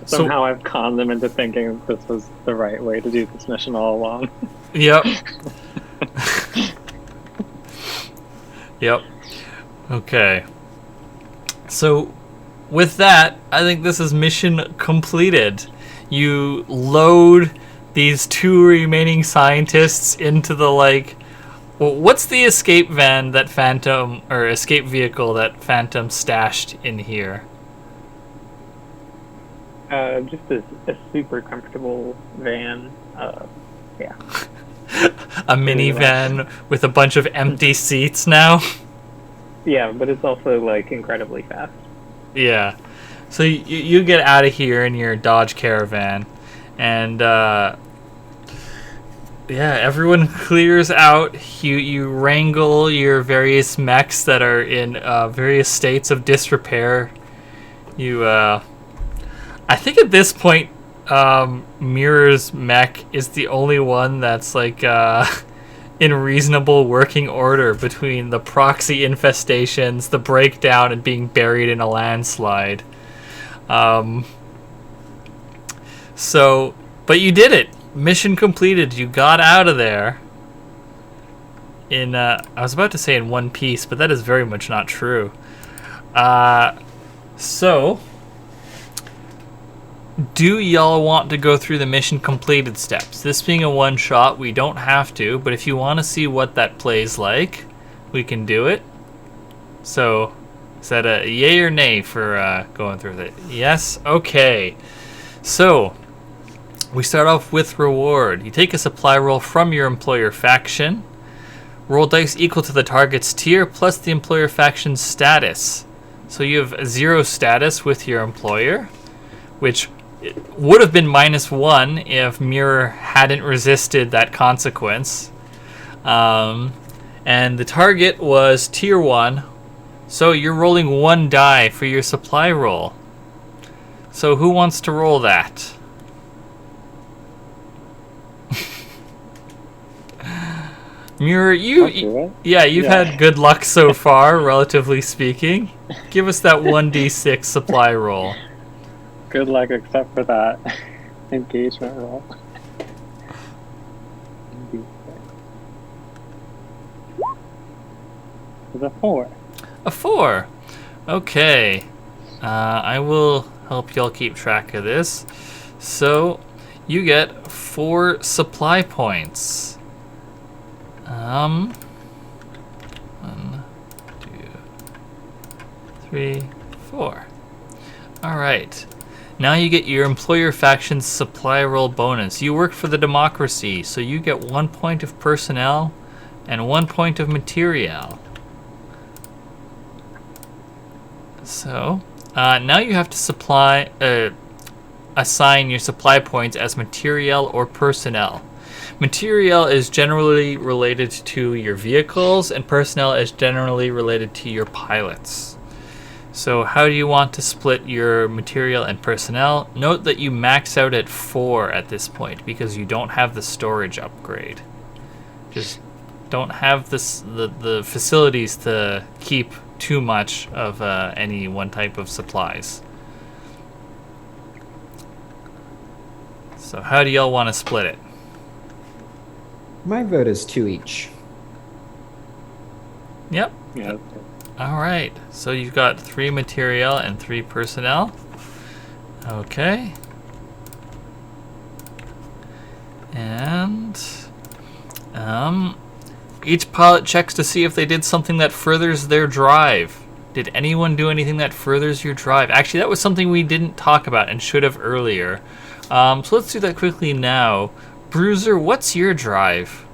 Somehow I've conned them into thinking this was the right way to do this mission all along. Yep. Yep. Okay. So, with that, I think this is mission completed. You load these 2 remaining scientists into the, like... Well, what's the escape van that Phantom... Or escape vehicle that Phantom stashed in here? Just a super comfortable van. Yeah. A minivan with a bunch of empty seats now? Yeah, but it's also like incredibly fast. Yeah. So you get out of here in your Dodge Caravan, and yeah, everyone clears out. You wrangle your various mechs that are in various states of disrepair. I think at this point, Mirror's mech is the only one that's like in reasonable working order between the proxy infestations, the breakdown, and being buried in a landslide. But you did it. Mission completed. You got out of there. I was about to say in one piece, but that is very much not true. So, do y'all want to go through the mission completed steps? This being a one-shot, we don't have to, but if you want to see what that plays like, we can do it. So, is that a yay or nay for going through it? Yes? Okay. So, we start off with reward. You take a supply roll from your employer faction. Roll dice equal to the target's tier plus the employer faction's status. So you have 0 status with your employer, which would have been -1 if Mirror hadn't resisted that consequence. And the target was tier 1, so you're rolling 1 die for your supply roll. So who wants to roll that? Mirror, you've had good luck so far, relatively speaking. Give us that 1d6 supply roll. Good luck, except for that engagement roll. It's a 4. A 4. Okay. I will help y'all keep track of this. So, you get 4 supply points. 1, 2, 3, 4. Alright. Now you get your employer faction's supply roll bonus. You work for the democracy, so you get 1 point of personnel and 1 point of material. So, now you have to assign your supply points as material or personnel. Material is generally related to your vehicles, and personnel is generally related to your pilots. So how do you want to split your material and personnel? Note that you max out at 4 at this point because you don't have the storage upgrade. Just don't have the facilities to keep too much of any one type of supplies. So how do y'all want to split it? My vote is 2 each. Yep. Yeah. All right. So you've got 3 material and 3 personnel. Okay. And each pilot checks to see if they did something that furthers their drive. Did anyone do anything that furthers your drive? Actually, that was something we didn't talk about and should have earlier. So let's do that quickly now. Bruiser, what's your drive?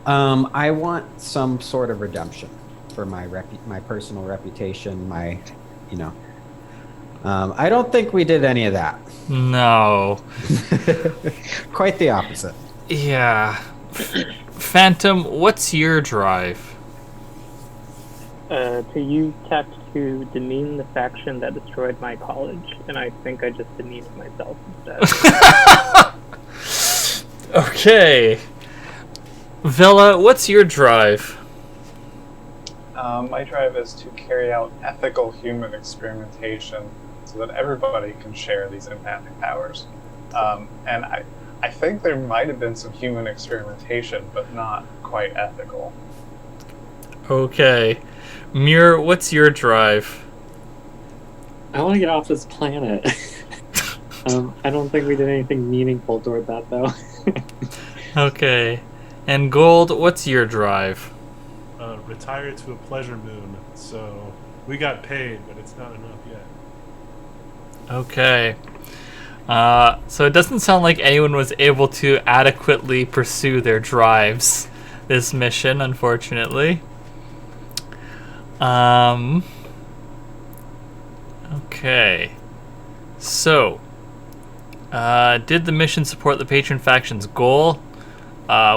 I want some sort of redemption for my personal reputation, I don't think we did any of that. No. Quite the opposite. Yeah. Phantom, what's your drive? To use tech to demean the faction that destroyed my college, and I think I just demeaned myself instead. Okay. Villa, what's your drive? My drive is to carry out ethical human experimentation so that everybody can share these empathic powers. And I think there might have been some human experimentation, but not quite ethical. Okay. Muir, what's your drive? I want to get off this planet. I don't think we did anything meaningful toward that, though. Okay. And Gold, what's your drive? Retire to a pleasure moon. So we got paid, but it's not enough yet. Okay. So it doesn't sound like anyone was able to adequately pursue their drives this mission, unfortunately. Okay. So, did the mission support the patron faction's goal?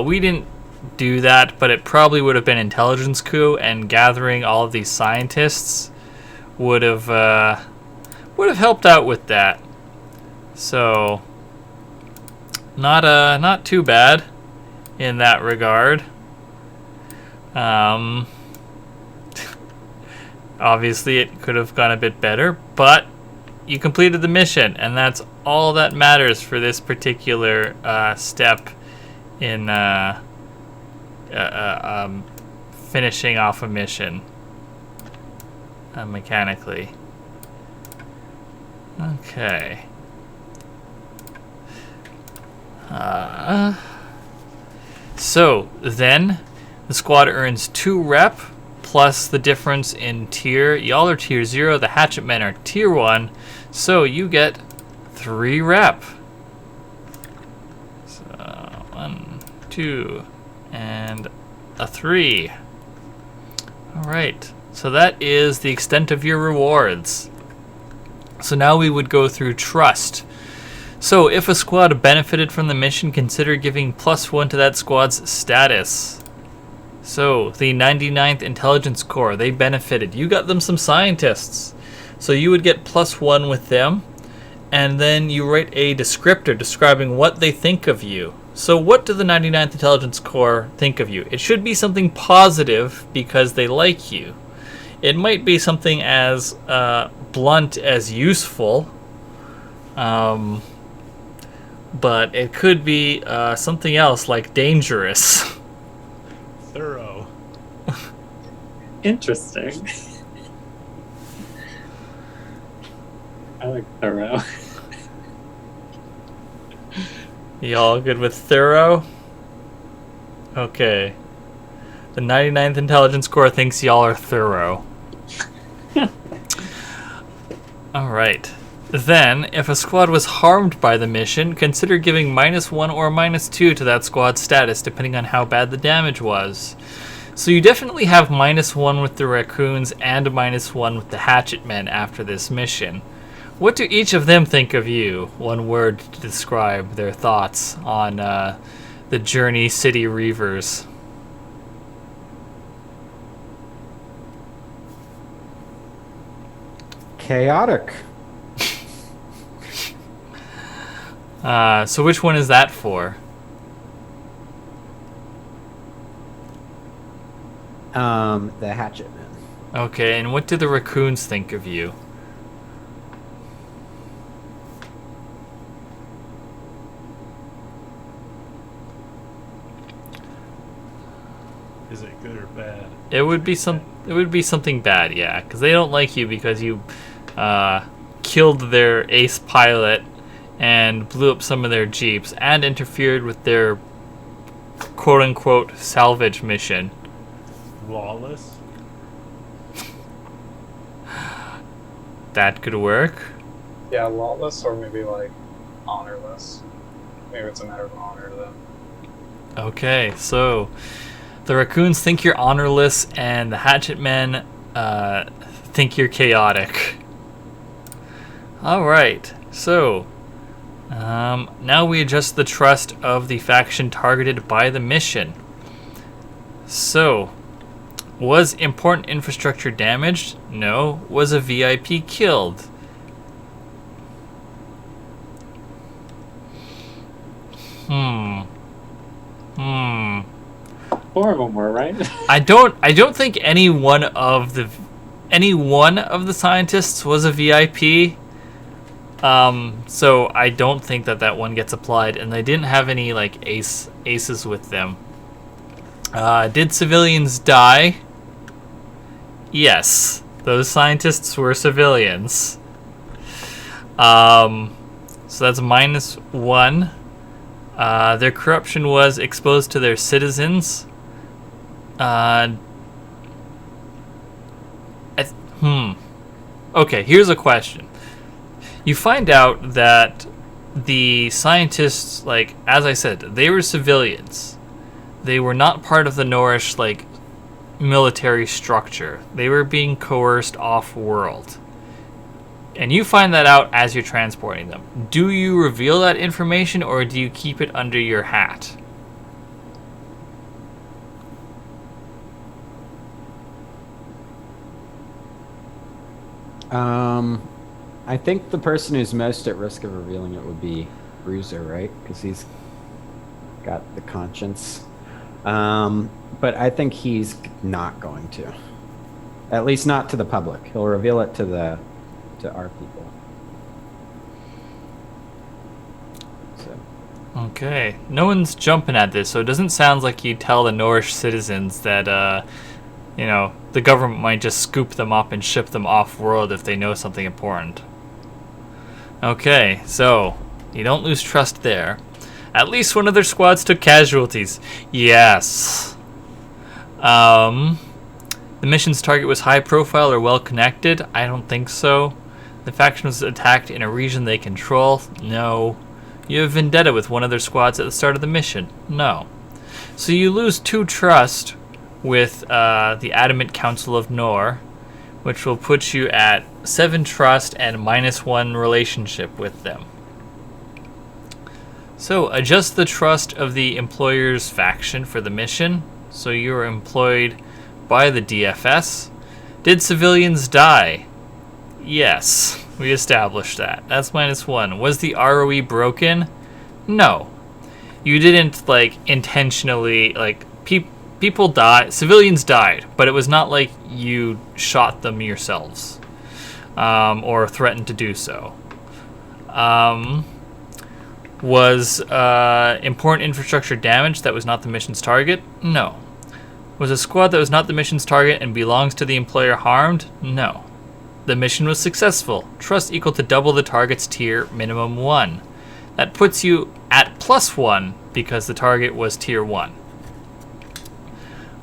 We didn't do that, but it probably would have been intelligence coup, and gathering all of these scientists would have helped out with that. So, not too bad in that regard. Obviously, it could have gone a bit better, but you completed the mission, and that's all that matters for this particular step in finishing off a mission mechanically. Okay. So then the squad earns 2 rep plus the difference in tier. Y'all are tier 0, the hatchet men are tier 1, so you get 3 rep. So 1, 2, and a 3. Alright, so that is the extent of your rewards. So now we would go through trust. So if a squad benefited from the mission, consider giving +1 to that squad's status. So the 99th Intelligence Corps, they benefited. You got them some scientists. So you would get +1 with them. And then you write a descriptor describing what they think of you. So what do the 99th Intelligence Corps think of you? It should be something positive because they like you. It might be something as blunt as useful. But it could be something else like dangerous. Thorough. Interesting. I like thorough. Y'all good with thorough? Okay. The 99th Intelligence Corps thinks y'all are thorough. Alright. Then, if a squad was harmed by the mission, consider giving -1 or -2 to that squad's status, depending on how bad the damage was. So you definitely have -1 with the raccoons and -1 with the hatchet men after this mission. What do each of them think of you? One word to describe their thoughts on the Journey City Reavers. Chaotic. So which one is that for? The hatchet man. Okay, and what do the raccoons think of you? Is it good or bad? It would be something bad, yeah, because they don't like you because you killed their ace pilot and blew up some of their jeeps and interfered with their quote-unquote salvage mission. Lawless? That could work. Yeah, lawless or maybe like honorless. Maybe it's a matter of honor to them. Okay, so the raccoons think you're honorless and the hatchet men think you're chaotic. Alright, so now we adjust the trust of the faction targeted by the mission. So, was important infrastructure damaged? No. Was a VIP killed? Four of them were, right? I don't think any one of the scientists was a VIP. So I don't think that one gets applied, and they didn't have any like aces with them. Did civilians die? Yes, those scientists were civilians. So that's -1. Their corruption was exposed to their citizens. Okay, here's a question. You find out that the scientists, like, as I said, they were civilians. They were not part of the Nourish, like, military structure. They were being coerced off-world. And you find that out as you're transporting them. Do you reveal that information, or do you keep it under your hat? I think the person who's most at risk of revealing it would be Bruiser, right? Because he's got the conscience. But I think he's not going to. At least not to the public. He'll reveal it to our people. So. Okay. No one's jumping at this, so it doesn't sound like you tell the Nourish citizens that, the government might just scoop them up and ship them off-world if they know something important. Okay, so you don't lose trust there. At least one of their squads took casualties. Yes. The mission's target was high profile or well connected? I don't think so. The faction was attacked in a region they control? No. You have vendetta with one of their squads at the start of the mission? No. So you lose 2 trust with the Adamant Council of Nor, which will put you at 7 trust and -1 relationship with them. So adjust the trust of the employer's faction for the mission. So you are employed by the DFS. Did civilians die? Yes, we established that. That's -1. Was the ROE broken? No. You didn't intentionally people died, civilians died, but it was not like you shot them yourselves or threatened to do so. Was important infrastructure damaged that was not the mission's target? No. Was a squad that was not the mission's target and belongs to the employer harmed? No. The mission was successful. Trust equal to double the target's tier, minimum 1. That puts you at +1 because the target was tier 1.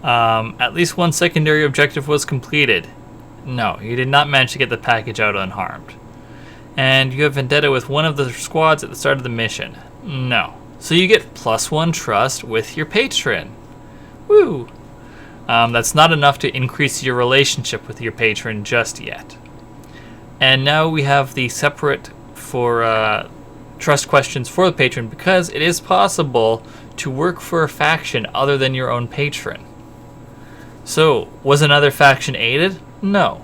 At least 1 secondary objective was completed. No, you did not manage to get the package out unharmed. And you have vendetta with one of the squads at the start of the mission. No. So you get +1 trust with your patron. Woo! That's not enough to increase your relationship with your patron just yet. And now we have the separate for trust questions for the patron, because it is possible to work for a faction other than your own patron. So, was another faction aided? No.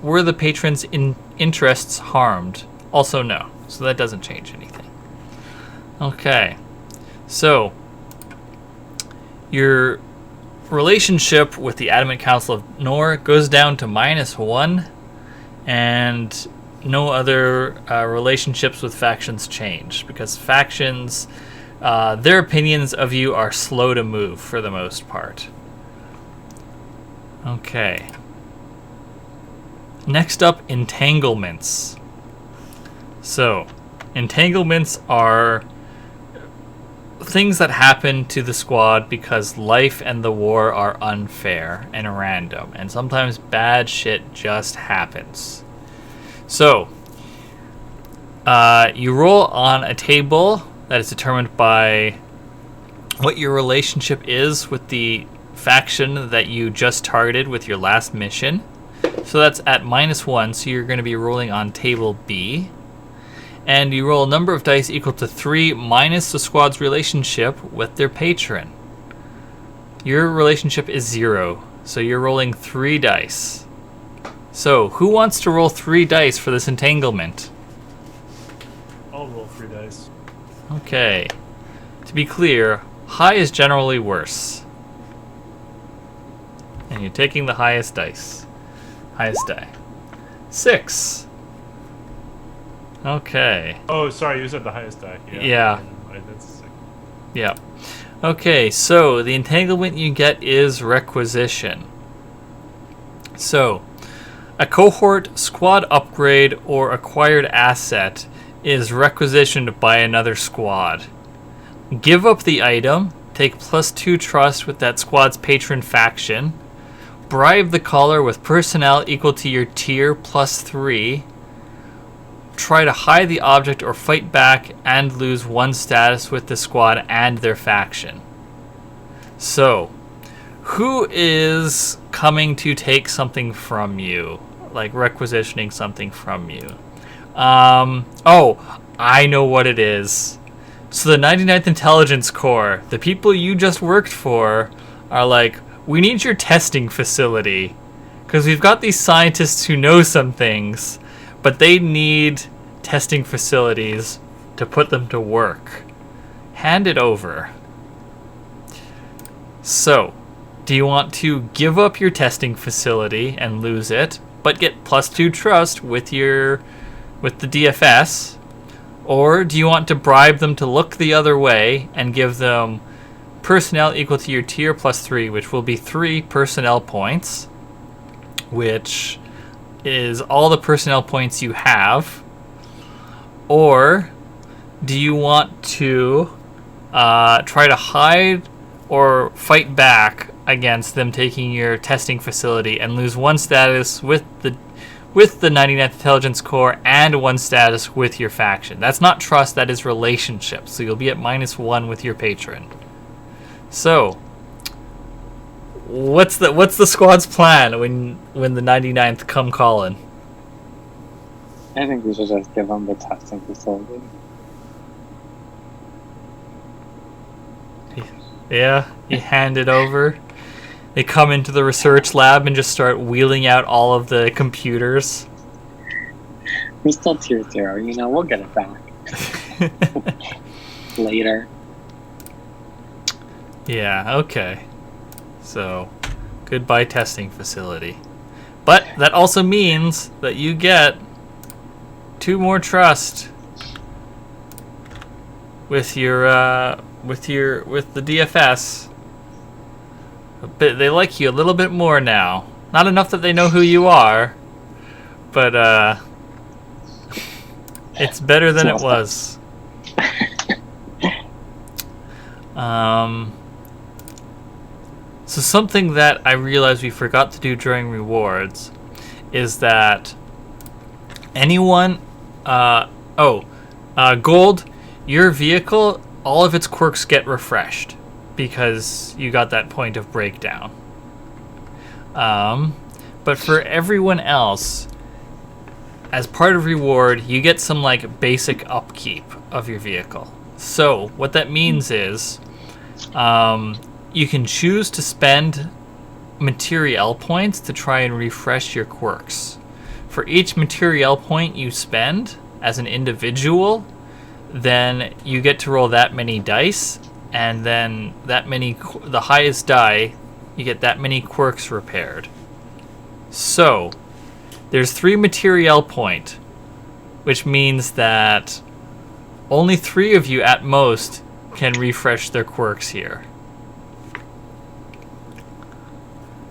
Were the patron's interests harmed? Also no. So that doesn't change anything. Okay. So, your relationship with the Adamant Council of Nor goes down to -1, and no other relationships with factions change, because factions, their opinions of you are slow to move for the most part. Okay. Next up, entanglements. So, entanglements are things that happen to the squad because life and the war are unfair and random, and sometimes bad shit just happens. So, you roll on a table that is determined by what your relationship is with the faction that you just targeted with your last mission. So that's at -1, so you're going to be rolling on table B. And you roll a number of dice equal to 3 minus the squad's relationship with their patron. Your relationship is 0, so you're rolling 3 dice. So, who wants to roll 3 dice for this entanglement? I'll roll 3 dice. Okay. To be clear, high is generally worse. And you're taking the highest dice. Highest die. 6. Okay. Oh, sorry, you said the highest die. Yeah. That's 6. Yeah. Okay, so the entanglement you get is requisition. So, a cohort, squad upgrade, or acquired asset is requisitioned by another squad. Give up the item, take +2 trust with that squad's patron faction, bribe the caller with personnel equal to your tier +3, try to hide the object or fight back and lose 1 status with the squad and their faction. So, who is coming to take something from you? Like requisitioning something from you? Oh, I know what it is. So the 99th Intelligence Corps, the people you just worked for, are like, we need your testing facility, because we've got these scientists who know some things, but they need testing facilities to put them to work. Hand it over. So, do you want to give up your testing facility and lose it, but get +2 trust with the DFS? Or do you want to bribe them to look the other way and give them personnel equal to your tier +3, which will be 3 personnel points, which is all the personnel points you have? Or do you want to try to hide or fight back against them taking your testing facility and lose 1 status with the 99th Intelligence Corps and 1 status with your faction? That's not trust, that is relationship. So you'll be at -1 with your patron. So, what's the squad's plan when the 99th come calling? I think we should just give them the testing facility. Yeah, you hand it over. They come into the research lab and just start wheeling out all of the computers. We're still tier 0, we'll get it back. Later. Yeah, okay. So, goodbye testing facility. But that also means that you get 2 more trust with your with the DFS. But they like you a little bit more now. Not enough that they know who you are, but it's better than it was. So something that I realized we forgot to do during rewards is that anyone, gold, your vehicle, all of its quirks get refreshed because you got that point of breakdown. But for everyone else, as part of reward, you get some like basic upkeep of your vehicle. So what that means is, you can choose to spend materiel points to try and refresh your quirks. For each materiel point you spend as an individual, then you get to roll that many dice, and then the highest die you get that many quirks repaired. So, there's 3 materiel point, which means that only 3 of you at most can refresh their quirks here.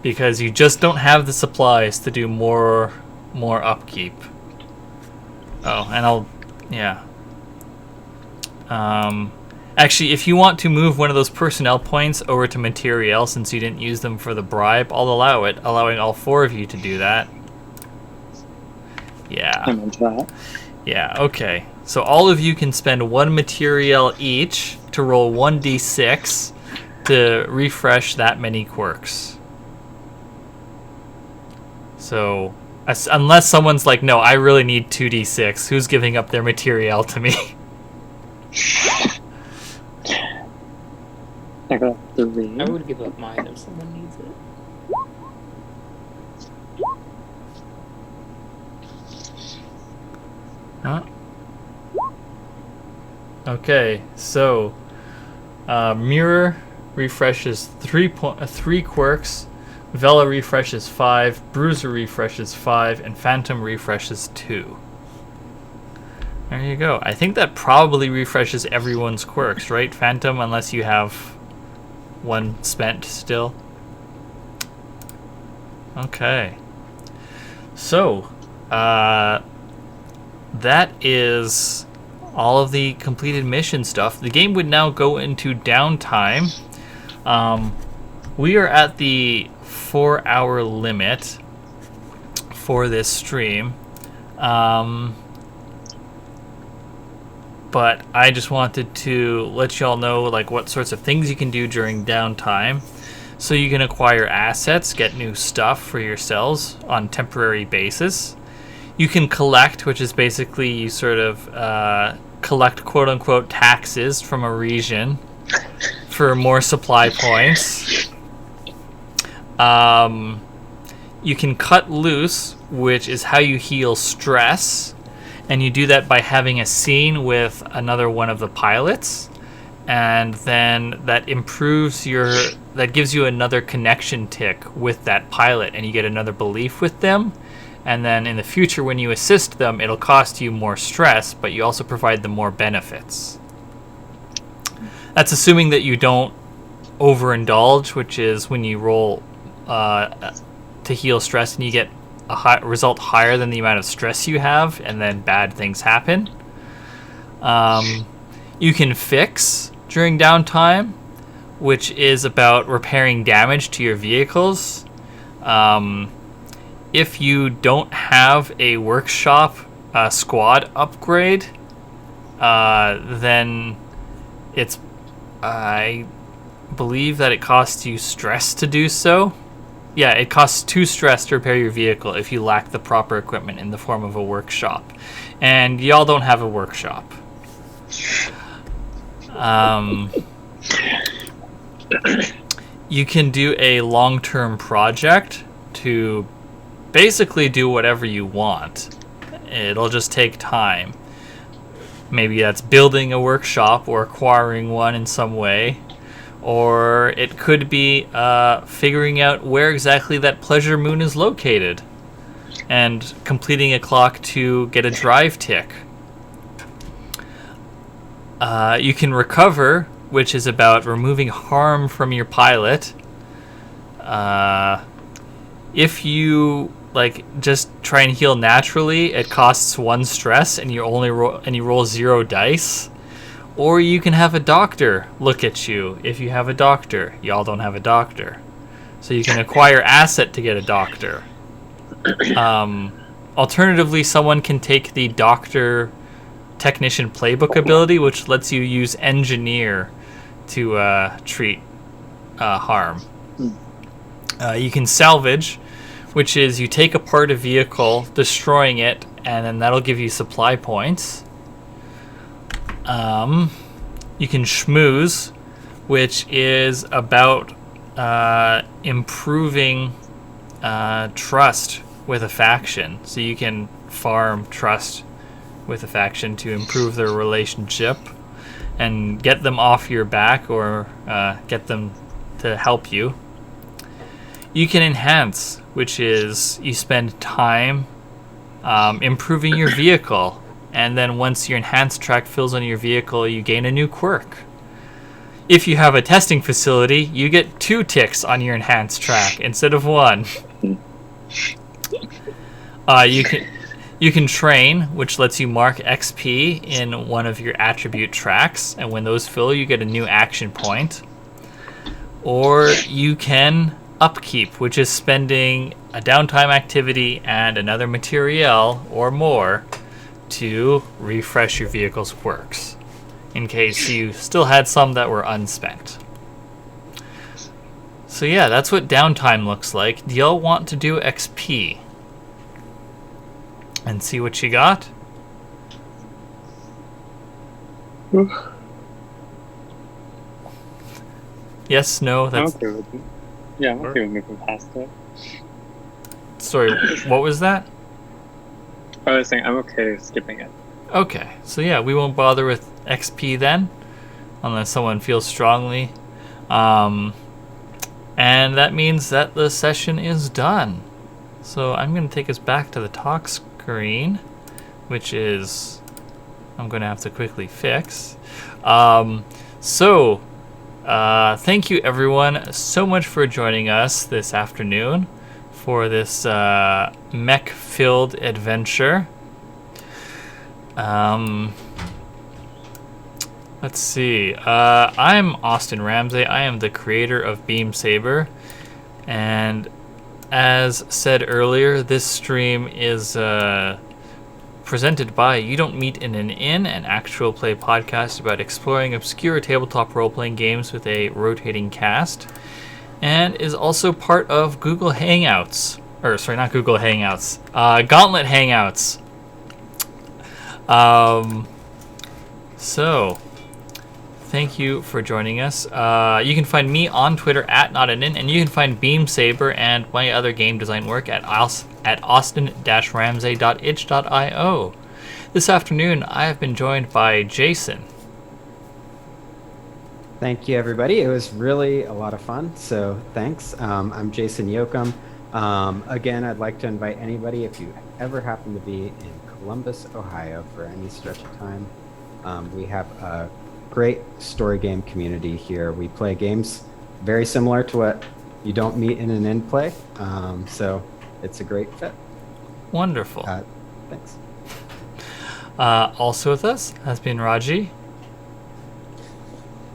Because you just don't have the supplies to do more upkeep. Oh, and actually, if you want to move one of those personnel points over to materiel, since you didn't use them for the bribe, I'll allow it, allowing all 4 of you to do that. Yeah. I'm into that. Yeah, okay. So all of you can spend 1 materiel each to roll 1d6 to refresh that many quirks. So, unless someone's like, no, I really need 2d6, who's giving up their materiel to me? I got 3. I would give up mine if someone needs it. Huh? Okay, so Mirror refreshes 3 quirks, Vela refreshes 5, Bruiser refreshes 5, and Phantom refreshes 2. There you go. I think that probably refreshes everyone's quirks, right, Phantom? Unless you have 1 spent still. Okay. So, that is all of the completed mission stuff. The game would now go into downtime. We are at the 4-hour limit for this stream. But I just wanted to let y'all know like what sorts of things you can do during downtime. So you can acquire assets, get new stuff for yourselves on temporary basis. You can collect, which is basically you sort of collect quote-unquote taxes from a region for more supply points. You can cut loose, which is how you heal stress, and you do that by having a scene with another one of the pilots, and then that gives you another connection tick with that pilot, and you get another belief with them. And then in the future, when you assist them, it'll cost you more stress, but you also provide them more benefits. That's assuming that you don't overindulge, which is when you roll to heal stress and you get a result higher than the amount of stress you have, and then bad things happen. You can fix during downtime, which is about repairing damage to your vehicles. If you don't have a workshop squad upgrade, then I believe that it costs you stress to do so. Yeah, it costs 2 stress to repair your vehicle if you lack the proper equipment in the form of a workshop. And y'all don't have a workshop. You can do a long-term project to basically do whatever you want. It'll just take time. Maybe that's building a workshop or acquiring one in some way. Or it could be figuring out where exactly that pleasure moon is located and completing a clock to get a drive tick. You can recover, which is about removing harm from your pilot. If you just try and heal naturally, it costs 1 stress and you roll 0 dice. Or you can have a doctor look at you if you have a doctor. Y'all don't have a doctor. So you can acquire asset to get a doctor. Alternatively, someone can take the doctor technician playbook ability, which lets you use engineer to treat harm. You can salvage, which is you take apart a vehicle, destroying it, and then that'll give you supply points. You can schmooze, which is about improving trust with a faction. So you can farm trust with a faction to improve their relationship and get them off your back or get them to help you. You can enhance, which is you spend time improving your vehicle, and then once your enhanced track fills on your vehicle, you gain a new quirk. If you have a testing facility, you get 2 ticks on your enhanced track instead of 1. You can train, which lets you mark XP in one of your attribute tracks, and when those fill, you get a new action point. Or you can upkeep, which is spending a downtime activity and another material or more to refresh your vehicle's quirks, in case you still had some that were unspent. So yeah, that's what downtime looks like. Do y'all want to do XP? And see what you got? Yes, no, I'm that's... okay with it. Yeah, I'm okay with moving past it. Sorry, what was that? I was saying I'm okay skipping it. Okay, so yeah, we won't bother with XP then, unless someone feels strongly. And that means that the session is done. So I'm going to take us back to the talk screen, which is I'm going to have to quickly fix. Thank you everyone so much for joining us this afternoon for this mech-filled adventure. Let's see. I'm Austin Ramsey. I am the creator of Saber, and as said earlier, this stream is presented by You Don't Meet in an Inn, an actual play podcast about exploring obscure tabletop role-playing games with a rotating cast, and is also part of Google Hangouts. Or, sorry, not Google Hangouts. Gauntlet Hangouts. So, thank you for joining us. You can find me on Twitter at NotAnin, and you can find Saber and my other game design work at austin-ramsey.itch.io. This afternoon, I have been joined by Jason. Thank you, everybody. It was really a lot of fun, so thanks. I'm Jason Yoakum. Again, I'd like to invite anybody, if you ever happen to be in Columbus, Ohio, for any stretch of time. We have a great story game community here. We play games very similar to what You Don't Meet in an Inn play, so it's a great fit. Wonderful. Thanks. Also with us has been Raji.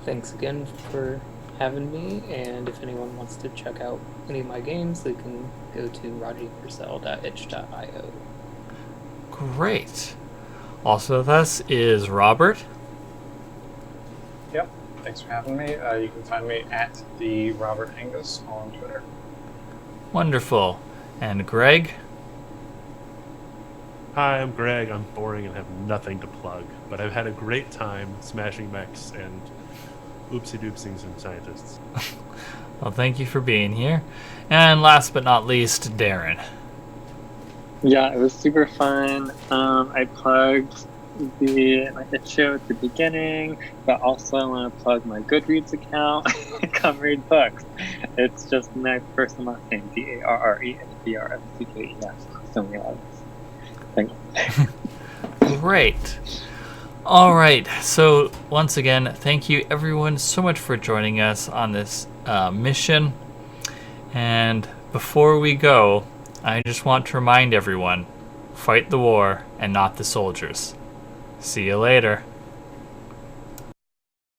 Thanks again for having me, and if anyone wants to check out any of my games, they can go to rajipurcell.itch.io. Great. Also with us is Robert. Yep. Thanks for having me. You can find me at the Robert Angus on Twitter. Wonderful. And Greg. Hi, I'm Greg. I'm boring and have nothing to plug, but I've had a great time smashing mechs and oopsie-doopsings and scientists. Well, thank you for being here. And last but not least, Darren. Yeah, it was super fun. I plugged my It show at the beginning, but also I want to plug my Goodreads account. Come read books. It's just my first and last name, DARRENBRFCK. Yeah, so many others. Thanks. Great. All right. So once again, thank you everyone so much for joining us on this mission. And before we go, I just want to remind everyone, fight the war and not the soldiers. See you later.